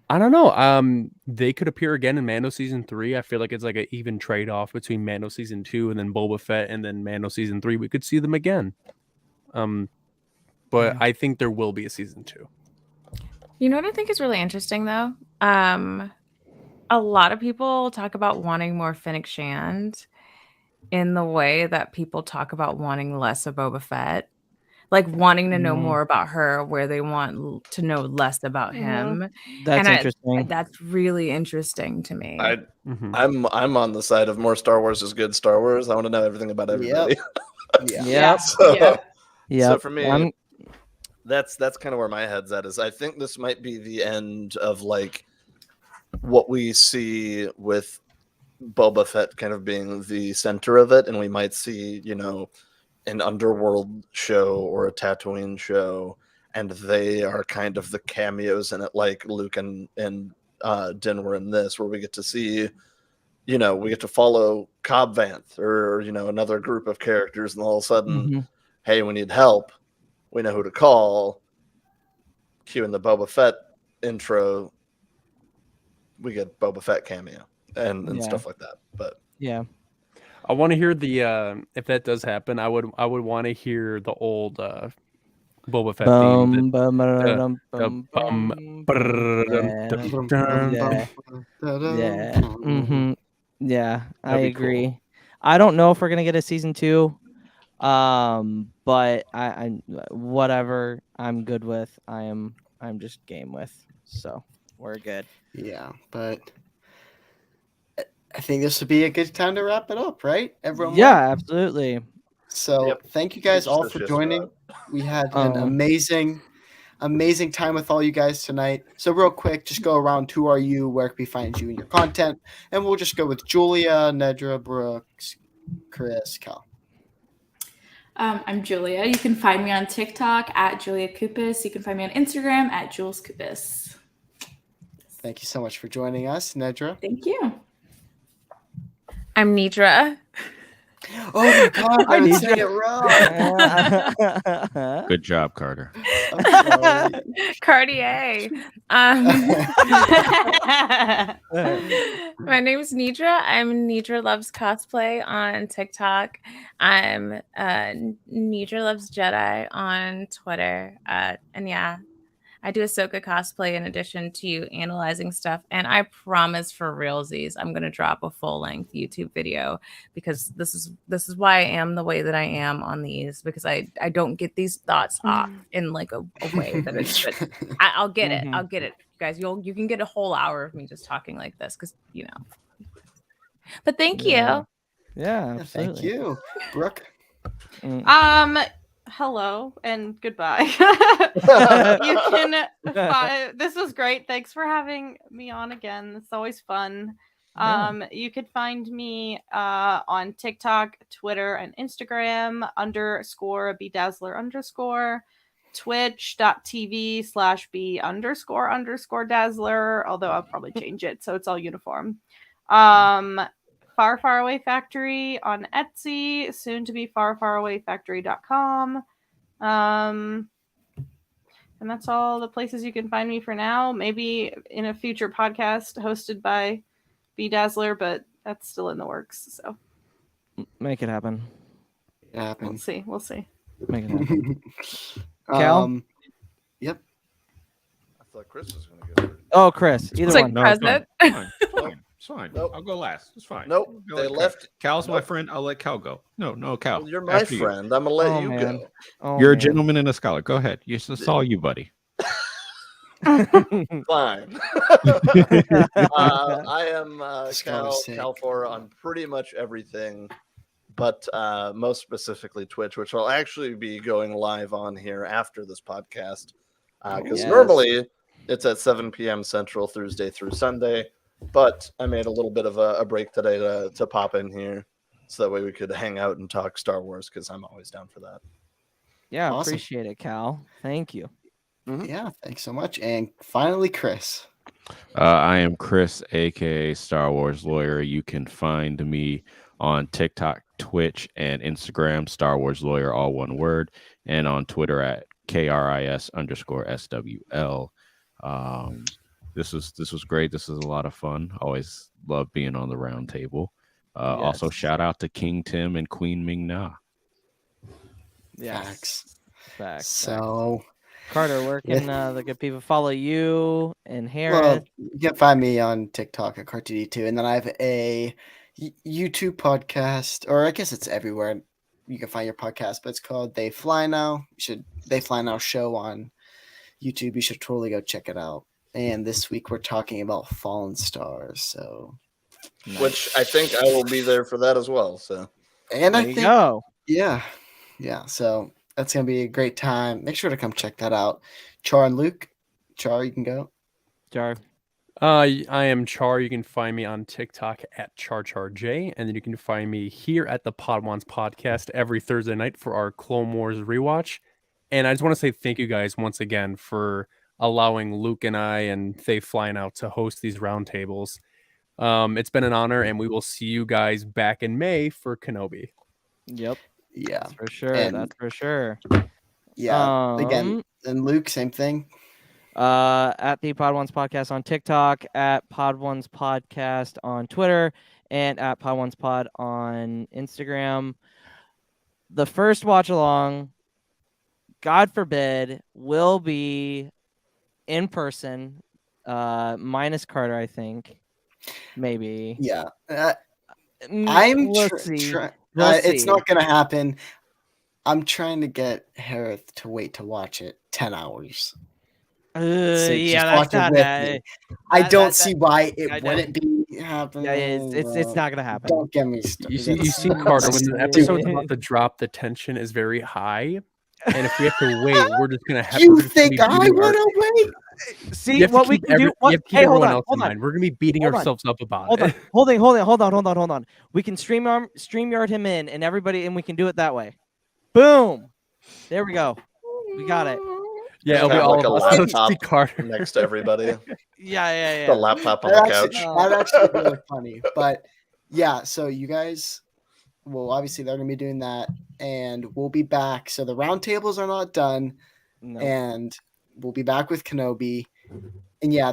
I don't know. They could appear again in Mando season 3. I feel like it's like an even trade-off between Mando season 2 and then Boba Fett and then Mando season 3. We could see them again. But I think there will be a season 2. You know what I think is really interesting though? A lot of people talk about wanting more Fennec Shand in the way that people talk about wanting less of Boba Fett. Like wanting to know more about her, where they want to know less about him. That's interesting. That's really interesting to me. I'm on the side of more Star Wars is good Star Wars. I want to know everything about everybody. So for me, that's kind of where my head's at. Is I think this might be the end of like what we see with Boba Fett kind of being the center of it, and we might see, you know, an underworld show or a Tatooine show, and they are kind of the cameos in it, like Luke and Din were in this, where we get to see, you know, we get to follow Cobb Vanth or, you know, another group of characters, and all of a sudden, hey, we need help. We know who to call. Cue in the Boba Fett intro. We get Boba Fett cameo and stuff like that. But I want to hear the if that does happen, I would want to hear the old Boba Fett theme. Yeah, I That'd be agree. cool. I don't know if we're gonna get a season 2, but I whatever I'm good with. I'm just game with, so we're good. Yeah, but I think this would be a good time to wrap it up, right? Everyone. Yeah, absolutely. So thank you guys all for joining. We had an amazing time with all you guys tonight. So real quick, just go around. Who are you? Where can we find you and your content? And we'll just go with Julia, Nedra, Brooke, Chris, Cal. I'm Julia. You can find me on TikTok at JuliaKupis. You can find me on Instagram at JulesKupis. Thank you so much for joining us, Nedra. Thank you. I'm Nedra. Oh my God, I was saying it wrong. Good job, Carter. Cartier. My name is Nedra. I'm Nedra Loves Cosplay on TikTok. I'm Nedra Loves Jedi on Twitter. And yeah, I do Ahsoka cosplay in addition to analyzing stuff. And I promise for realsies, I'm going to drop a full-length YouTube video, because this is why I am the way that I am on these, because I don't get these thoughts off in like a way that it's good. I'll get it. I'll get it. Guys, you can get a whole hour of me just talking like this, because, you know. But thank you. Yeah, absolutely. Thank you, Brooke. Hello and goodbye. You can this was great. Thanks for having me on again. It's always fun. You could find me on TikTok, Twitter, and Instagram _bedazzler_, twitch.tv/be__dazzler, although I'll probably change it so it's all uniform. Far Far Away Factory on Etsy, soon to be farfarawayfactory.com. And that's all the places you can find me for now. Maybe in a future podcast hosted by Bedazzler, but that's still in the works. So Make it happen. We'll see. Make it happen. Cal? Yep. I thought Chris was going to go first. Oh, Chris. Either It's one. like present. It's fine. Nope. I'll go last. It's fine. Nope. Go They let left. Cal's my friend. I'll let Cal go. No, Cal. Well, you're my After you. friend. I'm going to let you man. go. Oh, You're a man. gentleman and a scholar. Go ahead. It's all you, buddy. Fine. I am Cal Forer on pretty much everything, but most specifically Twitch, which I'll actually be going live on here after this podcast, because normally it's at 7 p.m. Central, Thursday through Sunday, but I made a little bit of a break today to pop in here, so that way we could hang out and talk Star Wars, because I'm always down for that. Yeah, Awesome. appreciate it, Cal. Thank you. Yeah, thanks so much. And finally, Chris. I am Chris, aka StarWarsLawyer. You can find me on TikTok, Twitch, and Instagram, StarWarsLawyer, all one word, and on Twitter at KRIS_SWL. This was great. This is a lot of fun. Always love being on the round table. Also, Yes. shout out to King Tim and Queen Ming Na. Yes. Facts. So, Carter, where can the good people follow you and Hereth? well, you can find me on TikTok at CartD2, and then I have a YouTube podcast, or I guess it's everywhere. You can find your podcast, but it's called They Fly Now. They Fly Now show on YouTube. You should totally go check it out. And this week we're talking about Fallen Stars. So, Which I think I will be there for that as well. So, and There I you think, go. yeah. So that's gonna be a great time. Make sure to come check that out. Char and Luke. Char, you can go. Jar. I am Char. You can find me on TikTok at CharCharJ, and then you can find me here at the Podwans podcast every Thursday night for our Clone Wars rewatch. And I just want to say thank you guys once again for allowing Luke and I and They Flying Out to host these roundtables. It's been an honor, and we will see you guys back in May for Kenobi. Yep. Yeah. That's for sure. And- That's for sure. Yeah. Again, and Luke, same thing. At the Pod Ones Podcast on TikTok, at Pod Ones Podcast on Twitter, and at Pod Ones Pod on Instagram. The first watch along, God forbid, will be in person, minus Carter, I think. Maybe. Yeah. We'll see. We'll It's see. not going to happen. I'm trying to get Hereth to wait to watch it 10 hours. So yeah, just that's watch it not with that. me. I don't that- see why I it know. wouldn't be happening. Yeah, it's not gonna happen. Don't get me started. You see, Carter, when the episode's about to drop, the tension is very high. And if we have to wait, we're just going to have You we're just gonna think be I beating want our- to wait? See You have to what we keep can do. you What, have to keep hey, hold everyone on, else in hold on. mind. We're going to be beating Hold on. ourselves up about Hold it. on, hold on. We can StreamYard him in, and everybody, and we can do it that way. Boom. There we go. We got it. Yeah, it'll be Have all like a of us. It'll just laptop be Carter. next to everybody. Yeah. The laptop on the couch. That actually really funny. But yeah, so you guys, well, obviously they're going to be doing that, and we'll be back. So the roundtables are not done, No. and we'll be back with Kenobi. And yeah,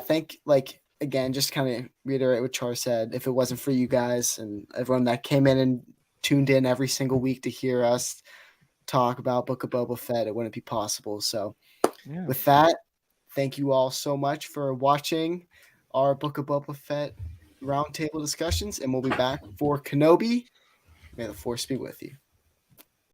again, just kind of reiterate what Char said. If it wasn't for you guys and everyone that came in and tuned in every single week to hear us talk about Book of Boba Fett, it wouldn't be possible. So Yeah. with that, thank you all so much for watching our Book of Boba Fett roundtable discussions, and we'll be back for Kenobi. May the Force be with you.